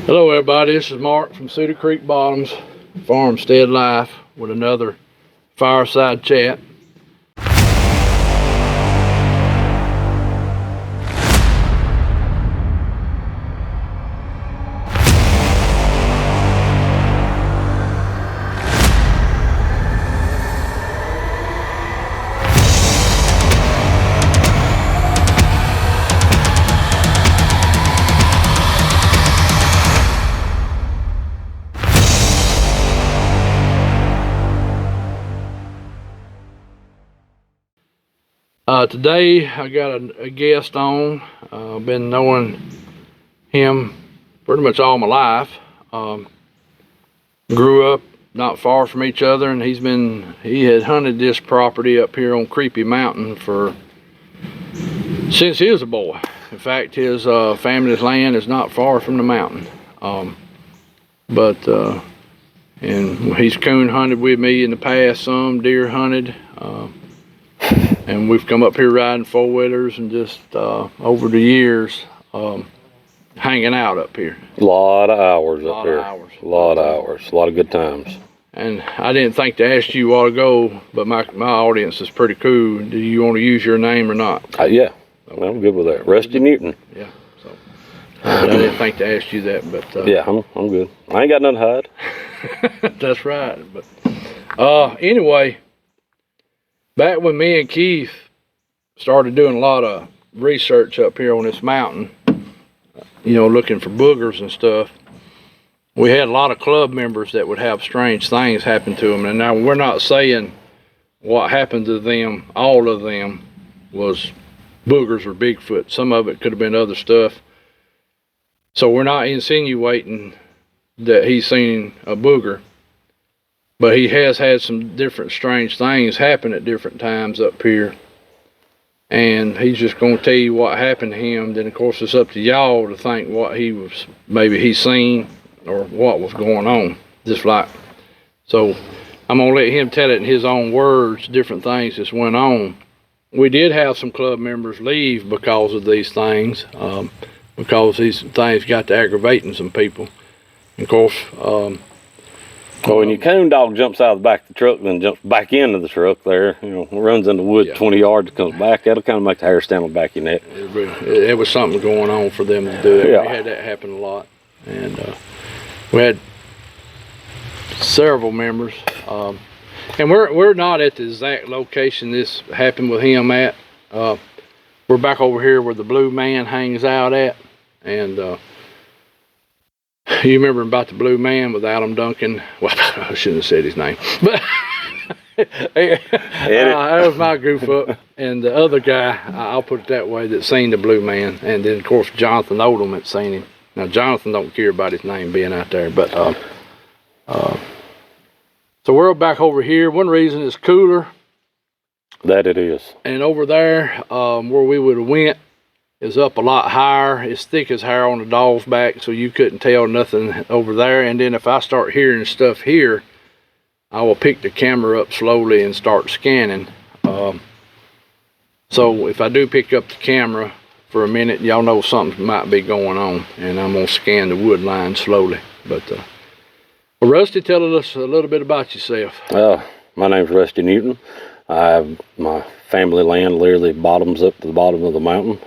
Hello everybody, this is Mark from Cedar Creek Bottoms Farmstead Life with another fireside chat. Today I got a guest on. I've been knowing him pretty much all my life. Grew up not far from each other, and he had hunted this property up here on Creepy Mountain since he was a boy. In fact, his family's land is not far from the mountain. And he's coon hunted with me in the past, some deer hunted. And we've come up here riding four-wheelers and just over the years hanging out up here. A lot of hours up here. A lot of hours. A lot of good times. And I didn't think to ask you a while ago, but my audience is pretty cool. Do you want to use your name or not? Yeah, I'm good with that. Rusty Newton. Yeah. So I didn't think to ask you that, but yeah, I'm good. I ain't got nothing to hide. That's right. But anyway. Back when me and Keith started doing a lot of research up here on this mountain, looking for boogers and stuff, we had a lot of club members that would have strange things happen to them. And now we're not saying what happened to them, all of them, was boogers or Bigfoot. Some of it could have been other stuff. So we're not insinuating that he's seen a booger. But he has had some different strange things happen at different times up here. And he's just going to tell you what happened to him. Then, of course, it's up to y'all to think what maybe he's seen or what was going on. So I'm going to let him tell it in his own words, different things that went on. We did have some club members leave because of these things, because these things got to aggravating some people. And of course, well, when your coon dog jumps out of the back of the truck, then jumps back into the truck there, runs in the woods 20 yards, comes back, that'll kind of make the hair stand on the back of your neck. It was something going on for them to do it. Yeah. We had that happen a lot. And we had several members. And we're not at the exact location this happened with him at. We're back over here where the Blue Man hangs out at. And you remember about the Blue Man with Adam Duncan? Well, I shouldn't have said his name, but that was my goof up. And the other guy, I'll put it that way, that seen the Blue Man, and then of course Jonathan Odom had seen him. Now Jonathan don't care about his name being out there, but so we're back over here. One reason it's cooler. That it is. And over there, where we would have went, is up a lot higher. It's thick as hair on the dog's back, so you couldn't tell nothing over there. And then if I start hearing stuff here, I will pick the camera up slowly and start scanning. So if I do pick up the camera for a minute, y'all know something might be going on, and I'm gonna scan the wood line slowly. But well, Rusty, tell us a little bit about yourself. My name's Rusty Newton. I have my family land literally bottoms up to the bottom of the mountain.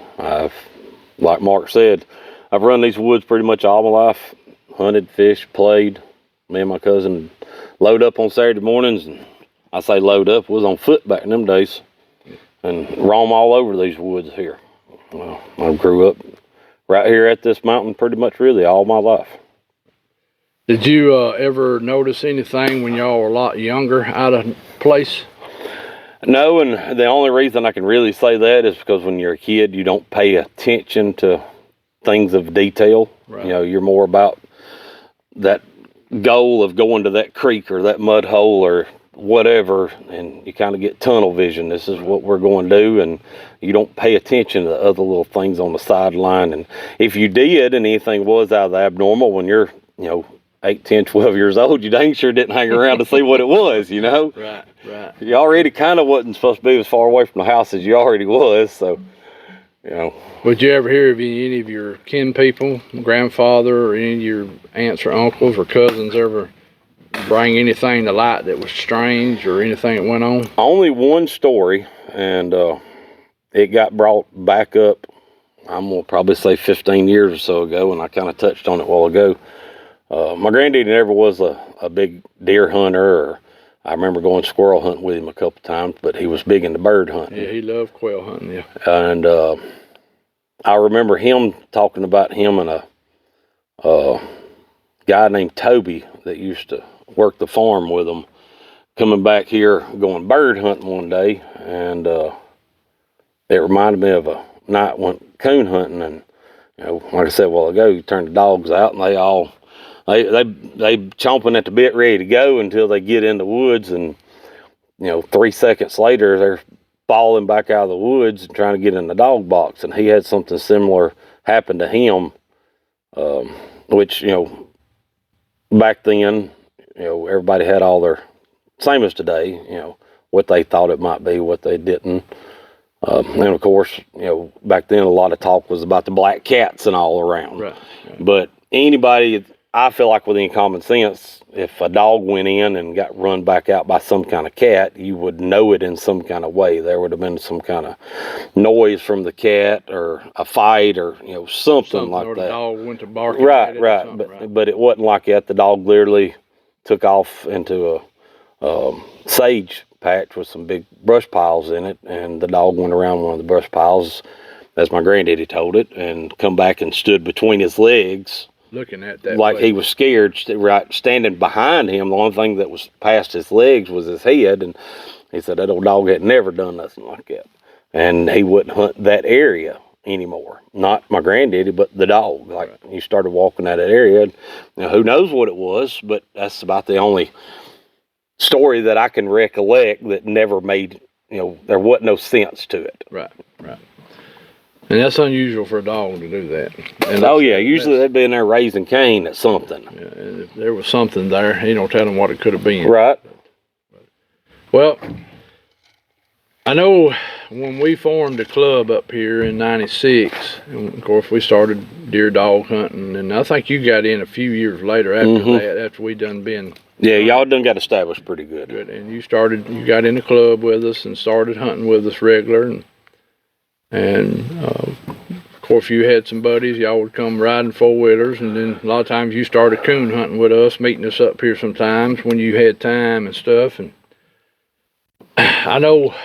Like Mark said, I've run these woods pretty much all my life. Hunted, fished, played. Me and my cousin load up on Saturday mornings, and I say load up, was on foot back in them days, and roam all over these woods here. Well, I grew up right here at this mountain pretty much really all my life. Did you ever notice anything when y'all were a lot younger out of place? No, and the only reason I can really say that is because when you're a kid, you don't pay attention to things of detail. Right. You're more about that goal of going to that creek or that mud hole or whatever, and you kind of get tunnel vision. This is what we're going to do, and you don't pay attention to the other little things on the sideline. And if you did, and anything was out of the abnormal when you're, 8, 10, 12 years old, you dang sure didn't hang around to see what it was, Right. You already kind of wasn't supposed to be as far away from the house as you already was, so You know, Would you ever hear of any of your kin people, grandfather, or any of your aunts or uncles or cousins ever bring anything to light that was strange or anything that went on? only one story, and it got brought back up. I'm gonna probably say 15 years or so ago, and I kind of touched on it a while ago. My granddaddy never was a big deer hunter, or I remember going squirrel hunting with him a couple times, but he was big into bird hunting. Yeah, he loved quail hunting, yeah. And I remember him talking about him and a guy named Toby that used to work the farm with him, coming back here going bird hunting one day, and it reminded me of a night went coon hunting, and you know, like I said a while ago, you turn the dogs out and they all they chomping at the bit ready to go until they get in the woods, and you know, 3 seconds later they're falling back out of the woods and trying to get in the dog box. And he had something similar happen to him, which, you know, back then, you know, everybody had all their, same as today, you know, what they thought it might be, what they didn't. And of course, you know, back then a lot of talk was about the black cats and all around. Right. But anybody, I feel like with any common sense, if a dog went in and got run back out by some kind of cat, you would know it in some kind of way. There would have been some kind of noise from the cat, or a fight, or you know, something like or that. The dog went to barking. Right. But it wasn't like that. The dog literally took off into a sage patch with some big brush piles in it, and the dog went around one of the brush piles, as my granddaddy told it, and come back and stood between his legs, looking at that like place. he was scared. Right, standing behind him, the only thing that was past his legs was his head, and he said that old dog had never done nothing like that, and he wouldn't hunt that area anymore. Not my granddaddy, but the dog. Like, right. He started walking out that area, and you know, who knows what it was, but that's about the only story that I can recollect that never made, you know, there wasn't no sense to it. Right. And that's unusual for a dog to do that. And oh yeah, usually they'd be in there raising Cain at something. Yeah, and if there was something there, you don't tell them what it could have been. Right. Well, I know when we formed the club up here in '96, and of course we started deer dog hunting, and I think you got in a few years later after that, after we done been. Yeah, y'all done got established pretty good. And you got in the club with us and started hunting with us regular, and of course you had some buddies, y'all would come riding four-wheelers, and then a lot of times you started coon hunting with us, meeting us up here sometimes when you had time and stuff. And I know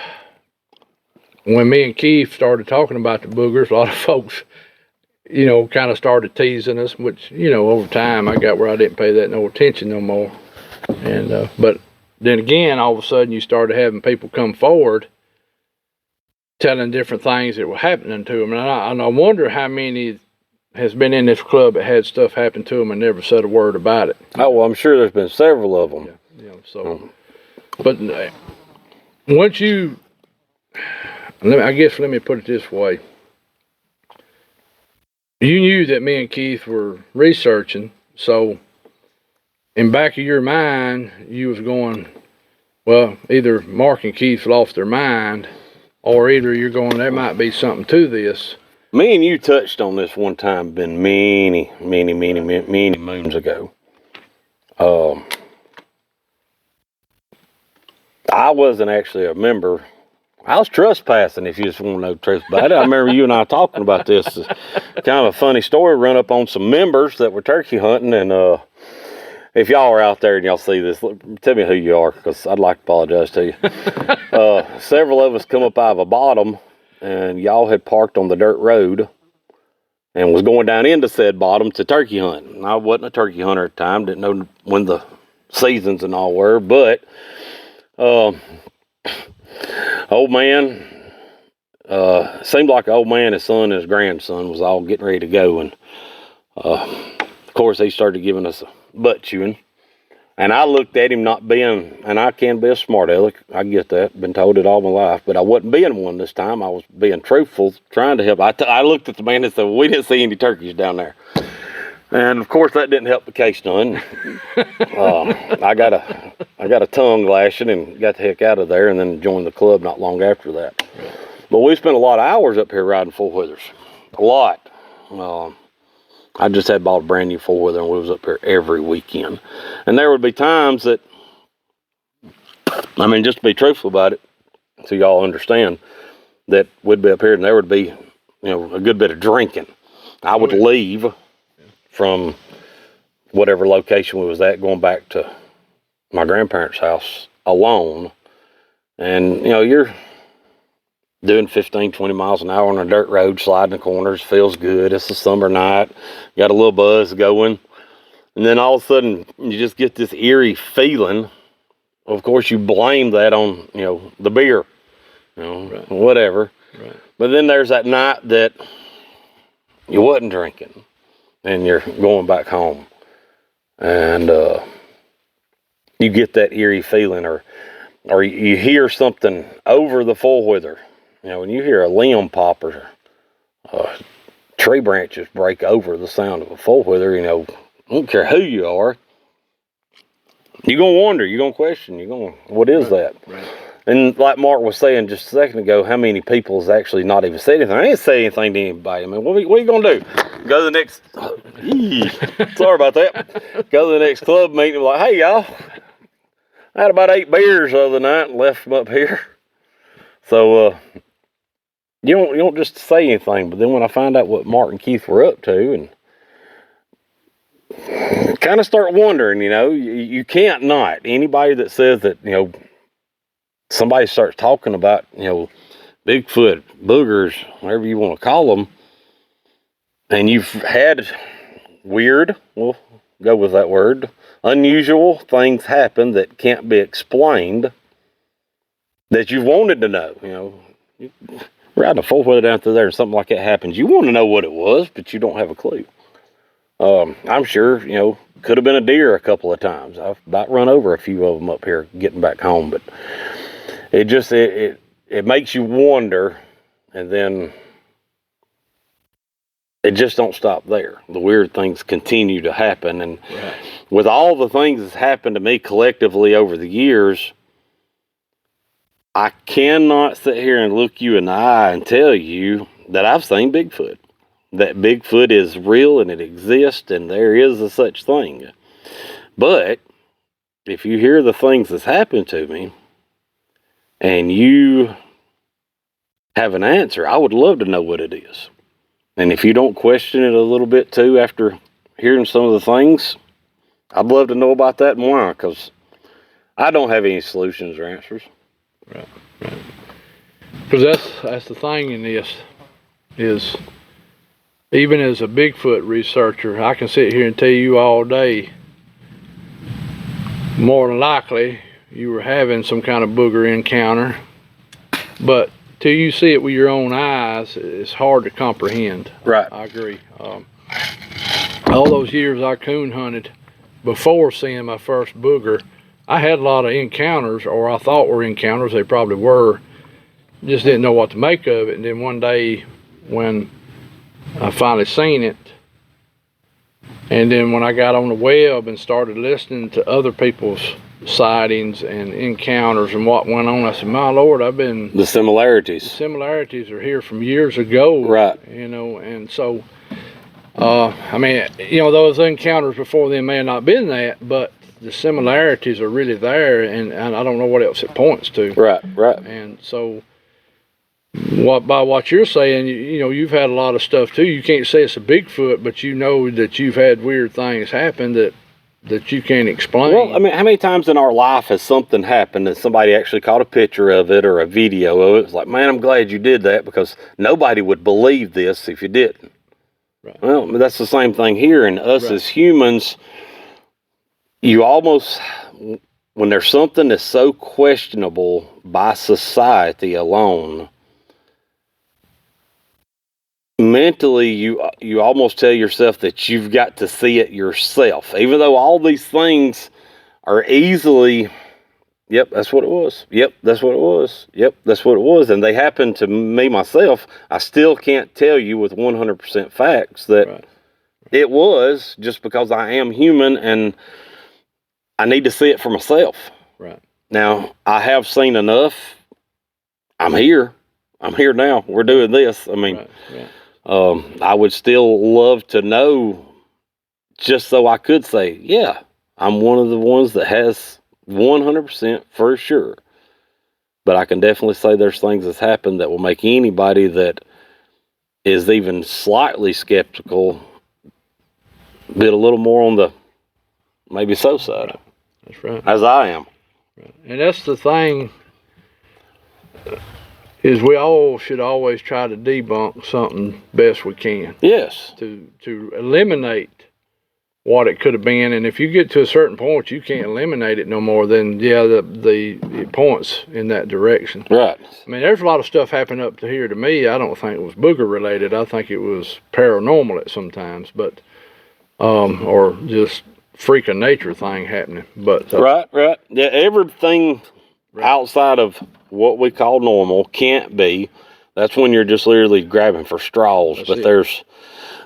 when me and Keith started talking about the boogers, a lot of folks, you know, kind of started teasing us, which, you know, over time I got where I didn't pay that no attention no more. And but then again, all of a sudden you started having people come forward telling different things that were happening to them. And I wonder how many has been in this club that had stuff happen to them and never said a word about it. Oh, well, I'm sure there's been several of them. Yeah, so, but once you, let me put it this way. You knew that me and Keith were researching, so in back of your mind, you was going, well, either Mark and Keith lost their mind, or either you're going, there might be something to this. Me and you touched on this one time, been many moons ago. I wasn't actually a member. I was trespassing, if you just want to know the truth about it. I remember you and I talking about this. It's kind of a funny story. Run up on some members that were turkey hunting, and if y'all are out there and y'all see this, tell me who you are, because I'd like to apologize to you. Several of us come up out of a bottom, and y'all had parked on the dirt road and was going down into said bottom to turkey hunt. And I wasn't a turkey hunter at the time, didn't know when the seasons and all were, but old man, seemed like an old man, his son and his grandson was all getting ready to go, and of course he started giving us a butt chewing, and I looked at him not being, and I can be a smart aleck, I get that, been told it all my life, but I wasn't being one this time. I was being truthful, trying to help. I looked at the man and said, well, we didn't see any turkeys down there, and of course that didn't help the case none. I got a tongue lashing and got the heck out of there, and then joined the club not long after that. But we spent a lot of hours up here riding four-wheelers. A lot. I just had bought a brand new four-wheeler and we was up here every weekend. And there would be times that, I mean, just to be truthful about it, so y'all understand, that we'd be up here and there would be, a good bit of drinking. I would leave from whatever location we was at, going back to my grandparents' house alone. And, you're doing 15, 20 miles an hour on a dirt road, sliding the corners, feels good. It's a summer night, got a little buzz going. And then all of a sudden, you just get this eerie feeling. Of course, you blame that on, the beer, Right. whatever. Right. But then there's that night that you wasn't drinking and you're going back home. And you get that eerie feeling, or you hear something over the four-wheeler. When you hear a limb pop or tree branches break over the sound of a four-wheeler, I don't care who you are, you're going to wonder, you're going to question, what is that? Right. And like Mark was saying just a second ago, how many people has actually not even said anything? I ain't say anything to anybody. I mean, what are you going to do? Go to the next, sorry about that. Go to the next club meeting and be like, hey, y'all, I had about 8 beers the other night and left them up here. So, you don't just say anything. But then when I find out what Mark and Keith were up to, and kind of start wondering, you can't not. Anybody that says that, somebody starts talking about, Bigfoot, boogers, whatever you want to call them, and you've had weird, we'll go with that word, unusual things happen that can't be explained, that you wanted to know, riding a four-wheeler down through there and something like that happens, you want to know what it was, but you don't have a clue. I'm sure, could have been a deer a couple of times. I've about run over a few of them up here getting back home, but it just, it makes you wonder, and then it just don't stop there. The weird things continue to happen, and Right. with all the things that's happened to me collectively over the years, I cannot sit here and look you in the eye and tell you that I've seen Bigfoot. That Bigfoot is real and it exists and there is a such thing. But if you hear the things that's happened to me and you have an answer, I would love to know what it is. And if you don't question it a little bit too after hearing some of the things, I'd love to know about that and why, because I don't have any solutions or answers. Right. Because that's the thing in this is, even as a Bigfoot researcher, I can sit here and tell you all day, more than likely you were having some kind of booger encounter, but till you see it with your own eyes, it's hard to comprehend. Right. I agree. All those years I coon hunted before seeing my first booger, I had a lot of encounters, or I thought were encounters, they probably were, just didn't know what to make of it. And then one day when I finally seen it, and then when I got on the web and started listening to other people's sightings and encounters and what went on, I said, my Lord, The similarities. similarities are here from years ago. Right. And so, I mean, those encounters before then may have not been that, but the similarities are really there, and I don't know what else it points to. Right. And so, by what you're saying, you've had a lot of stuff too. You can't say it's a Bigfoot, but you know that you've had weird things happen that you can't explain. Well, I mean, how many times in our life has something happened and somebody actually caught a picture of it or a video of it? It's like, man, I'm glad you did that, because nobody would believe this if you didn't. Right. Well, that's the same thing here. And us Right. as humans, you almost, when there's something that's so questionable by society alone, mentally you almost tell yourself that you've got to see it yourself, even though all these things are easily, yep, that's what it was, yep, that's what it was, yep, that's what it was, and they happen to me myself. I still can't tell you with 100% facts that Right. it was, just because I am human and I need to see it for myself. Right. Now, I have seen enough. I'm here. I'm here now. We're doing this. I mean, Right. I would still love to know, just so I could say, yeah, I'm one of the ones that has 100% for sure. But I can definitely say there's things that's happened that will make anybody that is even slightly skeptical be a little more on the maybe so side. That's right. As I am. And that's the thing, is we all should always try to debunk something best we can Yes. to eliminate what it could have been. And if you get to a certain point you can't eliminate it no more, then yeah, it points in that direction. Right. I mean, there's a lot of stuff happened up to here to me. I don't think it was booger related. I think it was paranormal at sometimes, but or just freak of nature thing happening. But Right. Yeah, everything outside of what we call normal can't be. That's when you're just literally grabbing for straws. That's But it.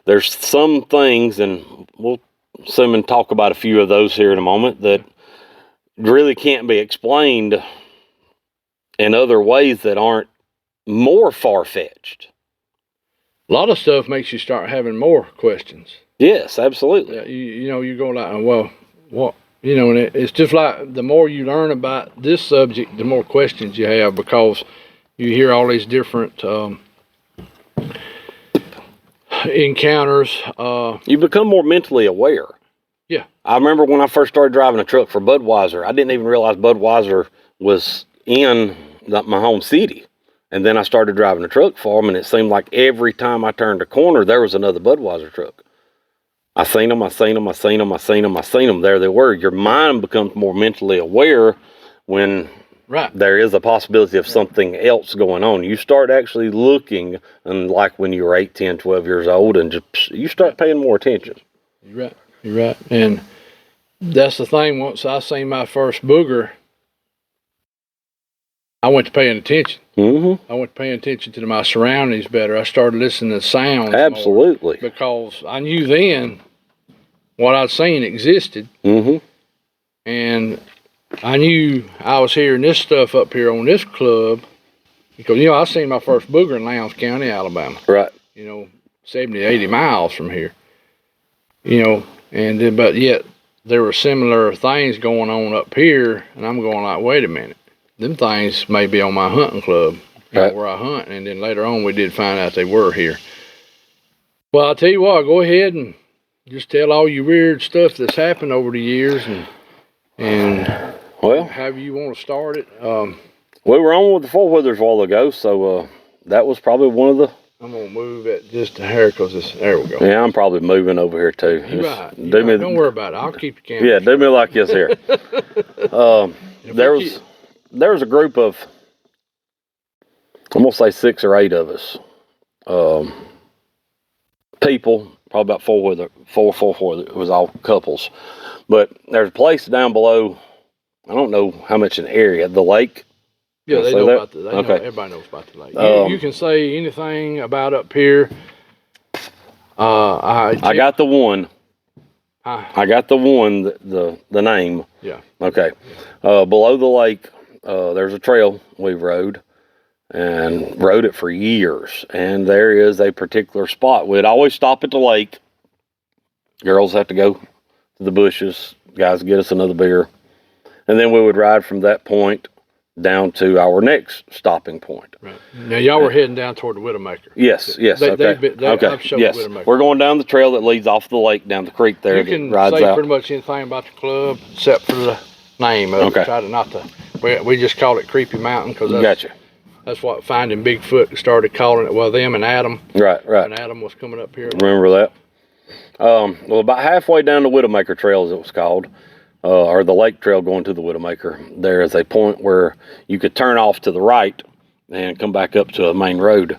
there's some things, and we'll assume and talk about a few of those here in a moment, that really can't be explained in other ways that aren't more far-fetched. A lot of stuff makes you start having more questions. Yes, absolutely. Yeah, you go like, well, what, and it's just like the more you learn about this subject, the more questions you have, because you hear all these different encounters. You become more mentally aware. Yeah. I remember when I first started driving a truck for Budweiser, I didn't even realize Budweiser was in my home city. And then I started driving a truck for them, and it seemed like every time I turned a corner, there was another Budweiser truck. I seen them. There they were. Your mind becomes more mentally aware when Right. there is a possibility of something else going on. You start actually looking, and like when you were 8, 10, 12 years old, and just you start paying more attention. You're right. And that's the thing. Once I seen my first booger, I went to paying attention. Mm-hmm. I went to paying attention to my surroundings better. I started listening to sounds more, Absolutely. because I knew then what I'd seen existed, Mm-hmm. and I knew I was hearing this stuff up here on this club, because I seen my first booger in Lowndes County, Alabama. Right. 70, 80 miles from here. And then, but yet there were similar things going on up here, and I'm going like, wait a minute, them things may be on my hunting club, Right. where I hunt. And then later on we did find out they were here. Well, I'll tell you what, go ahead and just tell all your weird stuff that's happened over the years, and Well, however you want to start it. we were on with the four-wheelers a while ago, so that was probably one of the... I'm gonna move it just a hair, because there we go. Yeah, I'm probably moving over here too. You Just right. do Don't worry about it. I'll keep the camera. Yeah, do me like this here. There was a group of, I'm gonna say 6 or 8 of us, people, probably about four. It was all couples, but there's a place down below. I don't know how much an area, the lake. Yeah, they say know that? about the. Okay. Everybody knows about the lake. Um, You can say anything about up here. I got the one. Hi. I got the one. The name. Yeah. Okay. Below the lake, there's a trail we rode it for years. And there is a particular spot. We'd always stop at the lake. Girls have to go to the bushes. Guys get us another beer. And then we would ride from that point down to our next stopping point. Right. Now y'all were heading down toward the Widowmaker. Yes. Okay. I've showed Yes. Widowmaker. We're going down the trail that leads off the lake down the creek there. You that can rides say out. pretty much anything about the club except for the name of Okay. it. Try to not to. We just called it Creepy Mountain because Gotcha. that's what Finding Bigfoot started calling it. Well, them and Adam. Right. And Adam was coming up here. Remember that? Well, about halfway down the Widowmaker Trail, as it was called, or the lake trail going to the Widowmaker, there is a point where you could turn off to the right and come back up to a main road.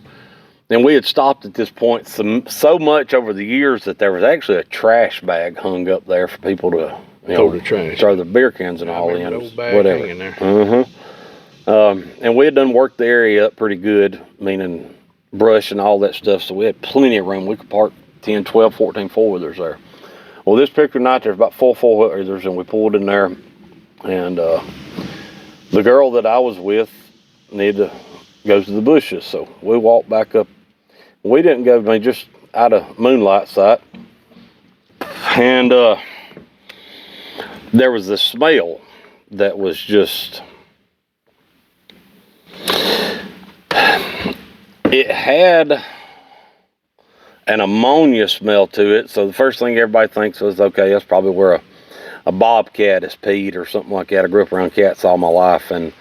And we had stopped at this point so much over the years that there was actually a trash bag hung up there for people to Throw the trash. throw the beer cans and all remember in, the old bag whatever. hanging there. And we had done worked the area up pretty good, meaning brush and all that stuff, so we had plenty of room. We could park 10, 12, 14 four-wheelers there. Well, this particular night, there's about 4 four-wheelers, and we pulled in there, and the girl that I was with needed to goes to the bushes. So we walked back up. We didn't go, I mean, just out of moonlight sight. And there was this smell that was just, it had an ammonia smell to it. So the first thing everybody thinks was, okay, that's probably where a bobcat has peed or something like that. I grew up around cats all my life, and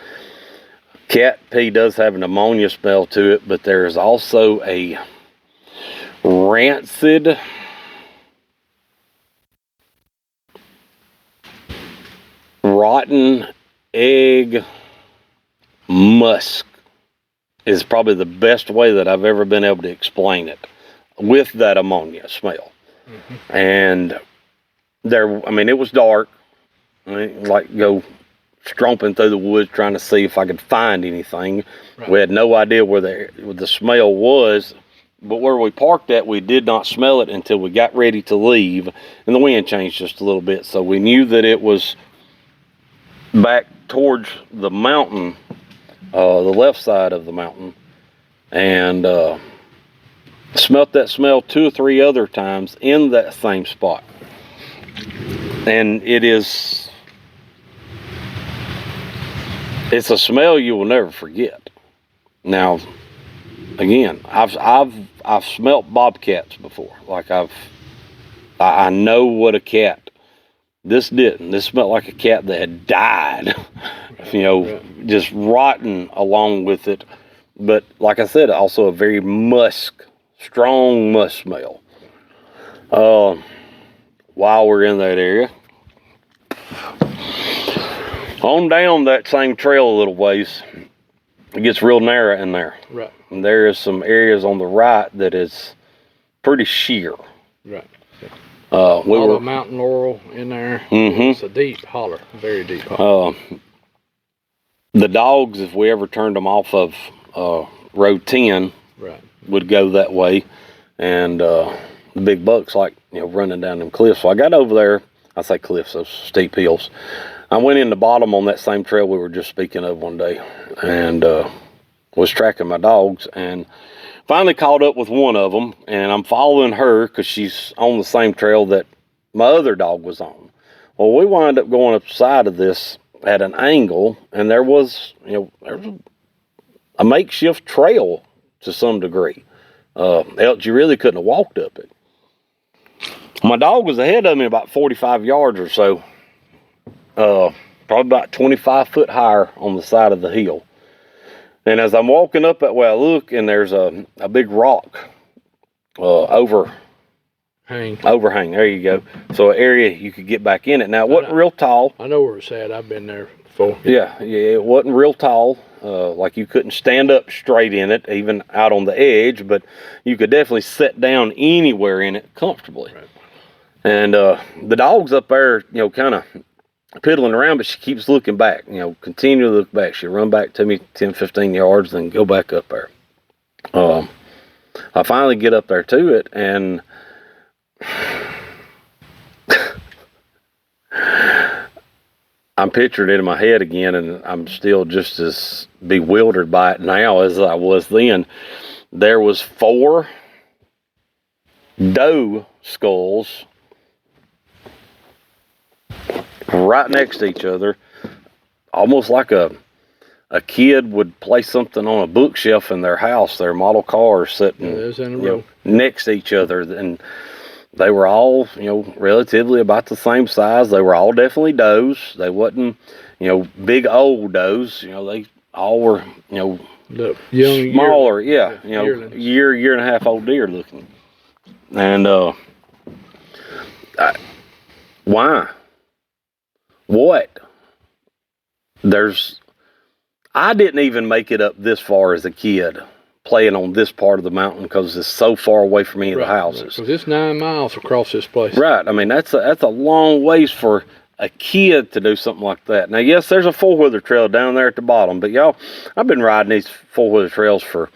cat pee does have an ammonia smell to it, but there's also a rancid, rotten egg musk is probably the best way that I've ever been able to explain it, with that ammonia smell. And there, I mean, it was dark. I mean, like go stromping through the woods trying to see if I could find anything. Right. We had no idea where the smell was, but where we parked at, we did not smell it until we got ready to leave, and the wind changed just a little bit, so we knew that it was back towards the mountain, the left side of the mountain, and smelt that smell 2 or 3 other times in that same spot. And it's a smell you will never forget. Now, again, I've smelt bobcats before. Like I know what a cat. This didn't. This smelled like a cat that had died. You know, just rotten along with it. But like I said, also a very strong musk smell. While we're in that area, on down that same trail a little ways, it gets real narrow in there. Right. And there is some areas on the right that is pretty sheer. Right. We were mountain laurel in there. Mm-hmm. It's a deep holler, very deep holler. The dogs, if we ever turned them off of Road 10, right, would go that way, and the big bucks like running down them cliffs. So I got over there. I say cliffs, those steep hills. I went in the bottom on that same trail we were just speaking of one day, and was tracking my dogs, and finally caught up with one of them, and I'm following her because she's on the same trail that my other dog was on. Well, we wound up going up the side of this at an angle, and there was a makeshift trail to some degree. Else you really couldn't have walked up it. My dog was ahead of me about 45 yards or so, probably about 25 foot higher on the side of the hill. And as I'm walking up that way, I look, and there's a big rock overhang. There you go. So an area you could get back in it. Now, it wasn't real tall. I know where it's at. I've been there before. Yeah, it wasn't real tall. Like you couldn't stand up straight in it, even out on the edge, but you could definitely sit down anywhere in it comfortably. Right. And the dog's up there, kind of piddling around, but she keeps looking back, continue to look back. She'll run back to me 10, 15 yards, then go back up there. I finally get up there to it, and I'm picturing it in my head again, and I'm still just as bewildered by it now as I was then. There was 4 doe skulls right next to each other, almost like a kid would place something on a bookshelf in their house, their model cars sitting next to each other. And they were all, relatively about the same size. They were all definitely does. They wasn't, big old does. They all were, the young, smaller, year and a half old deer looking. And why? What? I didn't even make it up this far as a kid, playing on this part of the mountain because it's so far away from any of the houses. Because it's 9 miles across this place. Right. I mean, that's a long ways for a kid to do something like that. Now, yes, there's a 4-wheeler trail down there at the bottom, but y'all, I've been riding these 4-wheeler trails for,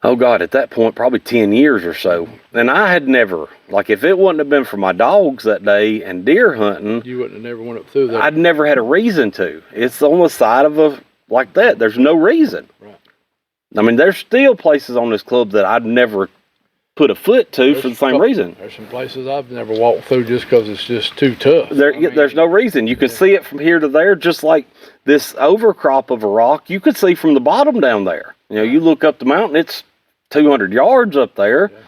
at that point, probably 10 years or so. And I had never, if it wouldn't have been for my dogs that day and deer hunting, you wouldn't have never went up through there. I'd never had a reason to. It's on the side of like that. There's no reason. Right. I mean, there's still places on this club that I'd never put a foot to for the same reason. There's some places I've never walked through just because it's just too tough. There's no reason. You can see it from here to there, just like this overcrop of a rock. You could see from the bottom down there. You know, you look up the mountain, it's 200 yards up there. Yeah.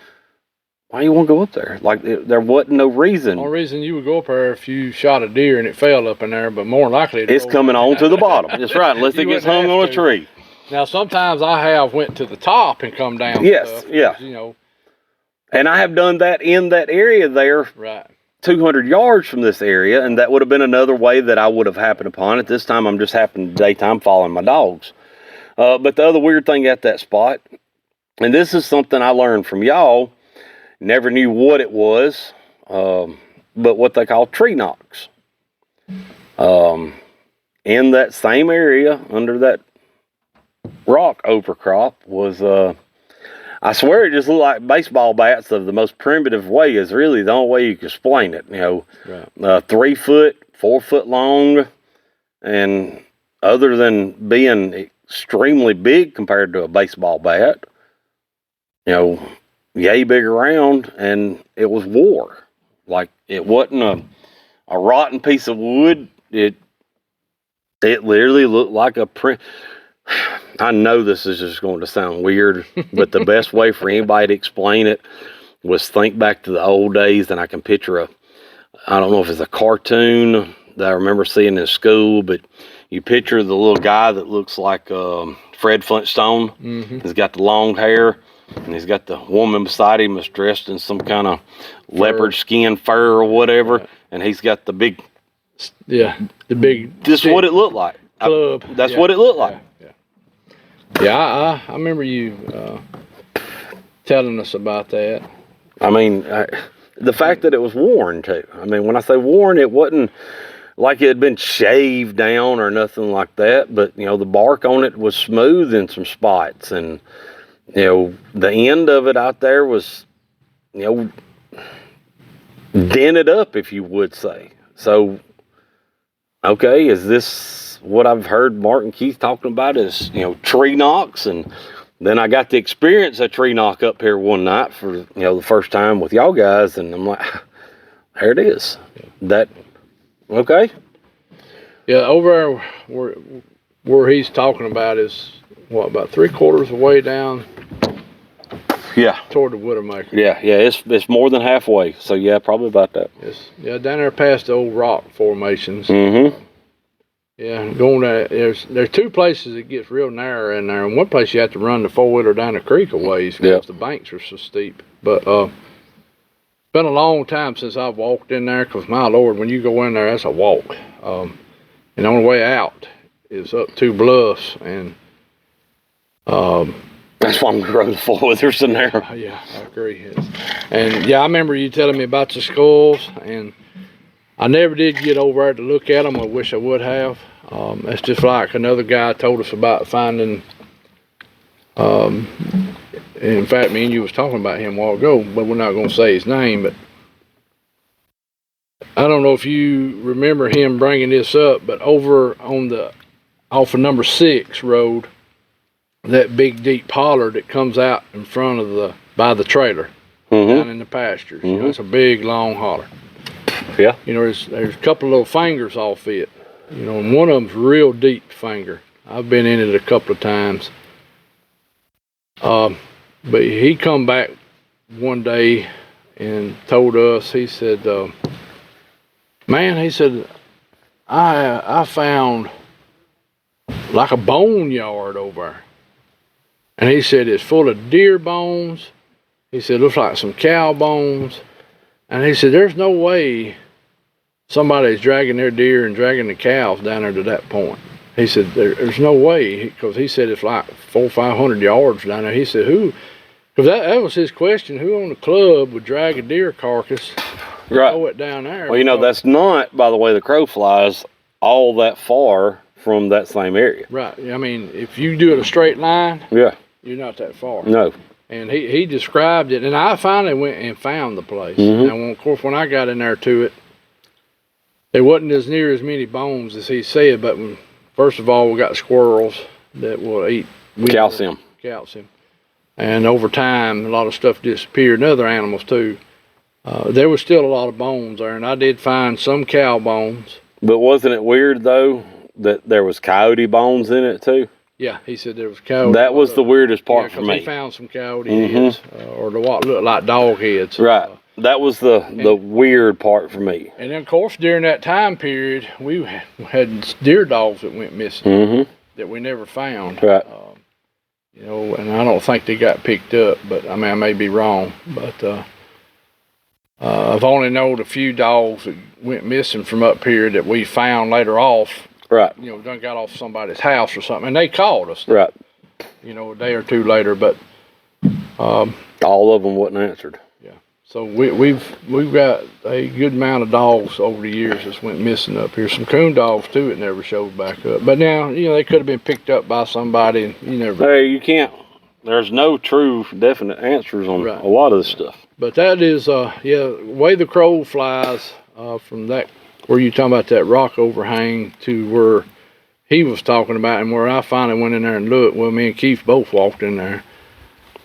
Why you want to go up there? Like, there wasn't no reason. The only reason you would go up there if you shot a deer and it fell up in there, but more likely it's coming on to the bottom. That's right, unless it gets hung on a tree. Now, sometimes I have went to the top and come down. Yes, yeah. You know. And I have done that in that area there. Right. 200 yards from this area, and that would have been another way that I would have happened upon it. This time I'm just happening daytime following my dogs. But the other weird thing at that spot, and this is something I learned from y'all, never knew what it was, but what they call tree knocks. In that same area, under that rock overcrop, was I swear it just looked like baseball bats of the most primitive way. Is really the only way you can explain it. You know, right. 3 foot, 4 foot long, and other than being extremely big compared to a baseball bat, you know, yay big around, and it was war. Like, it wasn't a rotten piece of wood. It literally looked like a print. I know this is just going to sound weird, but the best way for anybody to explain it was think back to the old days, and I can picture I don't know if it's a cartoon that I remember seeing in school, but you picture the little guy that looks like Fred Flintstone. Mm-hmm. He's got the long hair, and he's got the woman beside him that's dressed in some kind of leopard skin fur or whatever, right. And he's got the big... Yeah, the big... Just what it looked like. Club. That's what it looked like. Yeah, I remember you telling us about that. I mean, the fact that it was worn, too. I mean, when I say worn, it wasn't like it had been shaved down or nothing like that, but, you know, the bark on it was smooth in some spots, and, you know, the end of it out there was, you know, dented up, if you would say. So, okay, is this... What I've heard Mark and Keith talking about is, you know, tree knocks, and then I got to experience a tree knock up here one night for, you know, the first time with y'all guys, and I'm like, there it is. That, okay. Yeah, over there where he's talking about is, what, about 3/4 of the way down? Yeah. Toward the Widowmaker. Yeah, it's more than halfway, so yeah, probably about that. Yes. Yeah, down there past the old rock formations. Mm-hmm. Yeah, going there, there's 2 places it gets real narrow in there. And one place you have to run the 4-wheeler down the creek a ways because the banks are so steep. But it's been a long time since I've walked in there, because, my Lord, when you go in there, that's a walk. And the only way out is up 2 bluffs. And that's why I'm going to run the 4-wheelers in there. Yeah, I agree. And, yeah, I remember you telling me about the skulls, and I never did get over there to look at them. I wish I would have. That's just like another guy told us about finding. In fact, me and you was talking about him a while ago, but we're not going to say his name. But I don't know if you remember him bringing this up, but over on off of number 6 road, that big deep holler that comes out in front of by the trailer, down in the pastures. You know, it's a big long holler. Yeah. You know, there's a couple of little fingers off it. You know, and one of them's a real deep finger. I've been in it a couple of times. But he come back one day and told us, he said, man, he said, I found like a boneyard over there. And he said it's full of deer bones. He said it looks like some cow bones. And he said there's no way somebody's dragging their deer and dragging the cows down there to that point. He said there's no way, because he said it's like 400 or 500 yards down there. He said who, because that was his question, who on the club would drag a deer carcass, throw it down there? Well, you know, that's not, by the way the crow flies, all that far from that same area. Right. I mean, if you do it a straight line, yeah, you're not that far. No. And he described it, and I finally went and found the place. Now, of course, when I got in there to it, there wasn't as near as many bones as he said, but first of all, we got squirrels that will eat. Calcium. calcium. And over time, a lot of stuff disappeared, and other animals too. There was still a lot of bones there, and I did find some cow bones. But wasn't it weird though that there was coyote bones in it too? Yeah, he said there was coyote. That was the weirdest part for me. He found some coyote heads, or what looked like dog heads. Right. That was the weird part for me. And then, of course, during that time period, we had deer dogs that went missing that we never found. Right. You know, and I don't think they got picked up, but I mean, I may be wrong. But I've only known a few dogs that went missing from up here that we found later off. Right. You know, done got off somebody's house or something, and they called us. Right. You know, a day or two later, but all of them wasn't answered. Yeah. So we've got a good amount of dogs over the years that's went missing up here. Some coon dogs too that never showed back up. But now, you know, they could have been picked up by somebody, and you never. Hey, you can't. There's no true definite answers on a lot of this stuff. But that is, yeah, way the crow flies from that where you talking about that rock overhang to where he was talking about, and where I finally went in there and looked. Well, me and Keith both walked in there.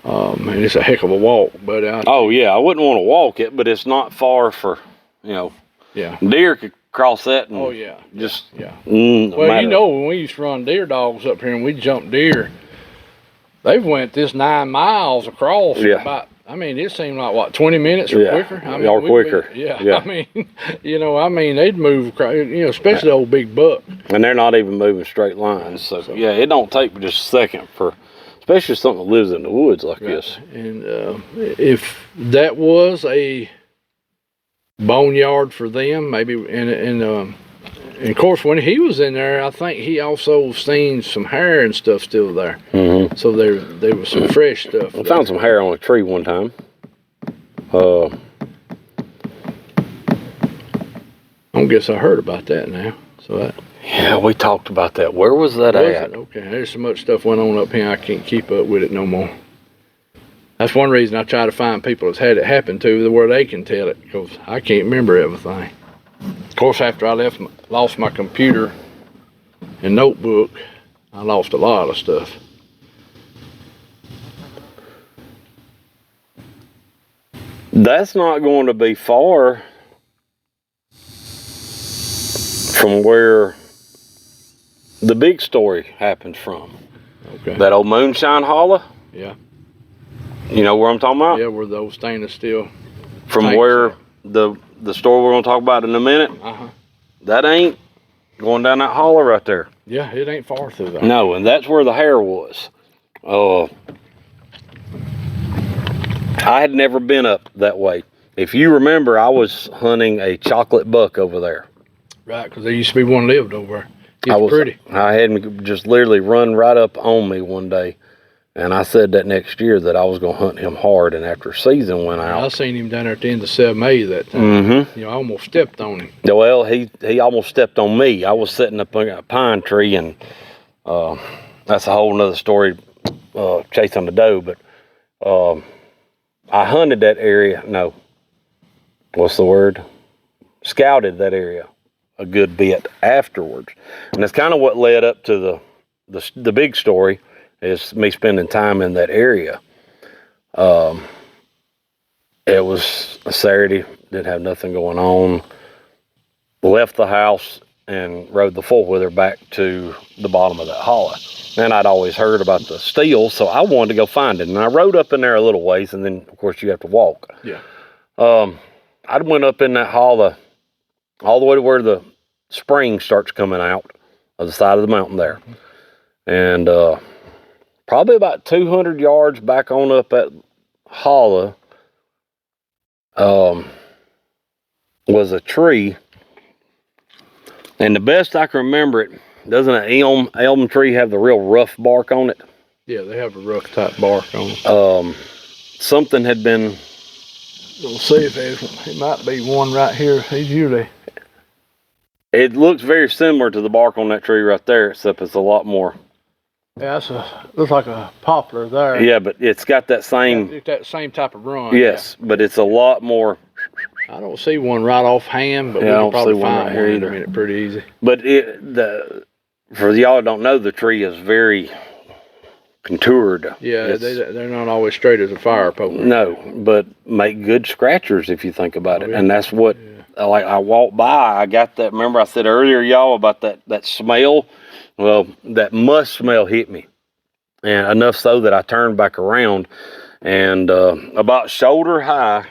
And it's a heck of a walk, but oh yeah, I wouldn't want to walk it, but it's not far for, you know. Yeah. Deer could cross that and. Oh yeah. Just. Yeah. Well, you know, when we used to run deer dogs up here and we jumped deer, they've went this 9 miles across. Yeah. About, I mean, it seemed like what, 20 minutes or quicker. I mean, or quicker. Yeah. I mean, you know, they'd move across. You know, especially the old big buck. And they're not even moving straight lines, so yeah, it don't take just a second for. Especially something that lives in the woods like this. And if that was a boneyard for them, maybe, and of course when he was in there, I think he also seen some hair and stuff still there. So there was some fresh stuff. I found some hair on a tree one time. I guess I heard about that now. So that. Yeah, we talked about that. Where was that at? Okay, there's so much stuff went on up here, I can't keep up with it no more. That's one reason I try to find people that's had it happen to, where they can tell it, because I can't remember everything. Of course, after I lost my computer and notebook, I lost a lot of stuff. That's not going to be far from where the big story happens from. Okay. That old moonshine hollow. Yeah. You know where I'm talking about? Yeah, where the old stainless steel. From tanks where are. the store we're gonna talk about in a minute. That ain't going down that hollow right there. Yeah, it ain't far through there. No, and that's where the hair was. I had never been up that way. If you remember, I was hunting a chocolate buck over there. Right, because there used to be one lived over there. It's pretty. I had him just literally run right up on me one day. And I said that next year that I was going to hunt him hard. And after season went out. I seen him down there at the end of 7A that time. You know, I almost stepped on him. Well, he almost stepped on me. I was sitting up in a pine tree, and that's a whole nother story, chasing the doe. But I hunted that area. No. What's the word? Scouted that area a good bit afterwards. And that's kind of what led up to the big story, is me spending time in that area. It was a Saturday, didn't have nothing going on. Left the house and rode the four-wheeler back to the bottom of that hollow. And I'd always heard about the steel, so I wanted to go find it. And I rode up in there a little ways, and then, of course, you have to walk. Yeah. I went up in that hollow all the way to where the spring starts coming out of the side of the mountain there. And probably about 200 yards back on up that hollow was a tree. And the best I can remember it, doesn't an elm tree have the real rough bark on it? Yeah, they have a rough type bark on them. Something had been... We'll see if it might be one right here. He's usually... It looks very similar to the bark on that tree right there, except it's a lot more... Yeah, looks like a poplar there. Yeah, but it's got that same... That same type of run. Yes, yeah. But it's a lot more... I don't see one right off hand, but we can probably find one in a minute pretty easy. But for y'all that don't know, the tree is very contoured. Yeah, It's- they're not always straight as a fire poker. No, but make good scratchers if you think about Oh, it. yeah. And that's what, like, I walked by, I got that. Remember I said earlier, y'all, about that smell? Well, that musk smell hit me. And enough so that I turned back around and about shoulder high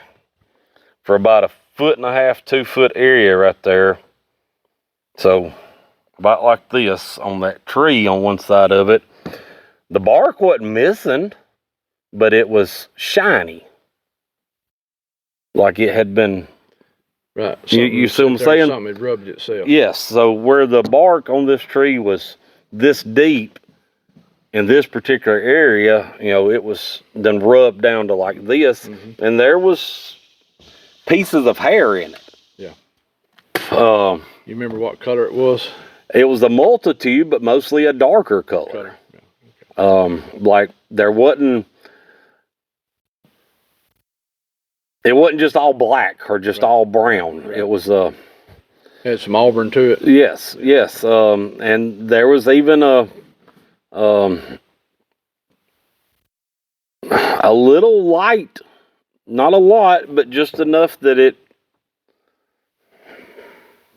for about 1.5 2 foot area right there. So about like this on that tree on one side of it. The bark wasn't missing, but it was shiny. Like it had been. Right. You see what I'm saying? Something had rubbed itself. Yes. So where the bark on this tree was this deep in this particular area, it was then rubbed down to like this, and there was pieces of hair in it. Yeah. You remember what color it was? It was a multitude, but mostly a darker color. Yeah. Okay. Like there wasn't. It wasn't just all black or just all brown. Right. It was had some auburn to it. Yes. And there was even a little light, not a lot, but just enough that it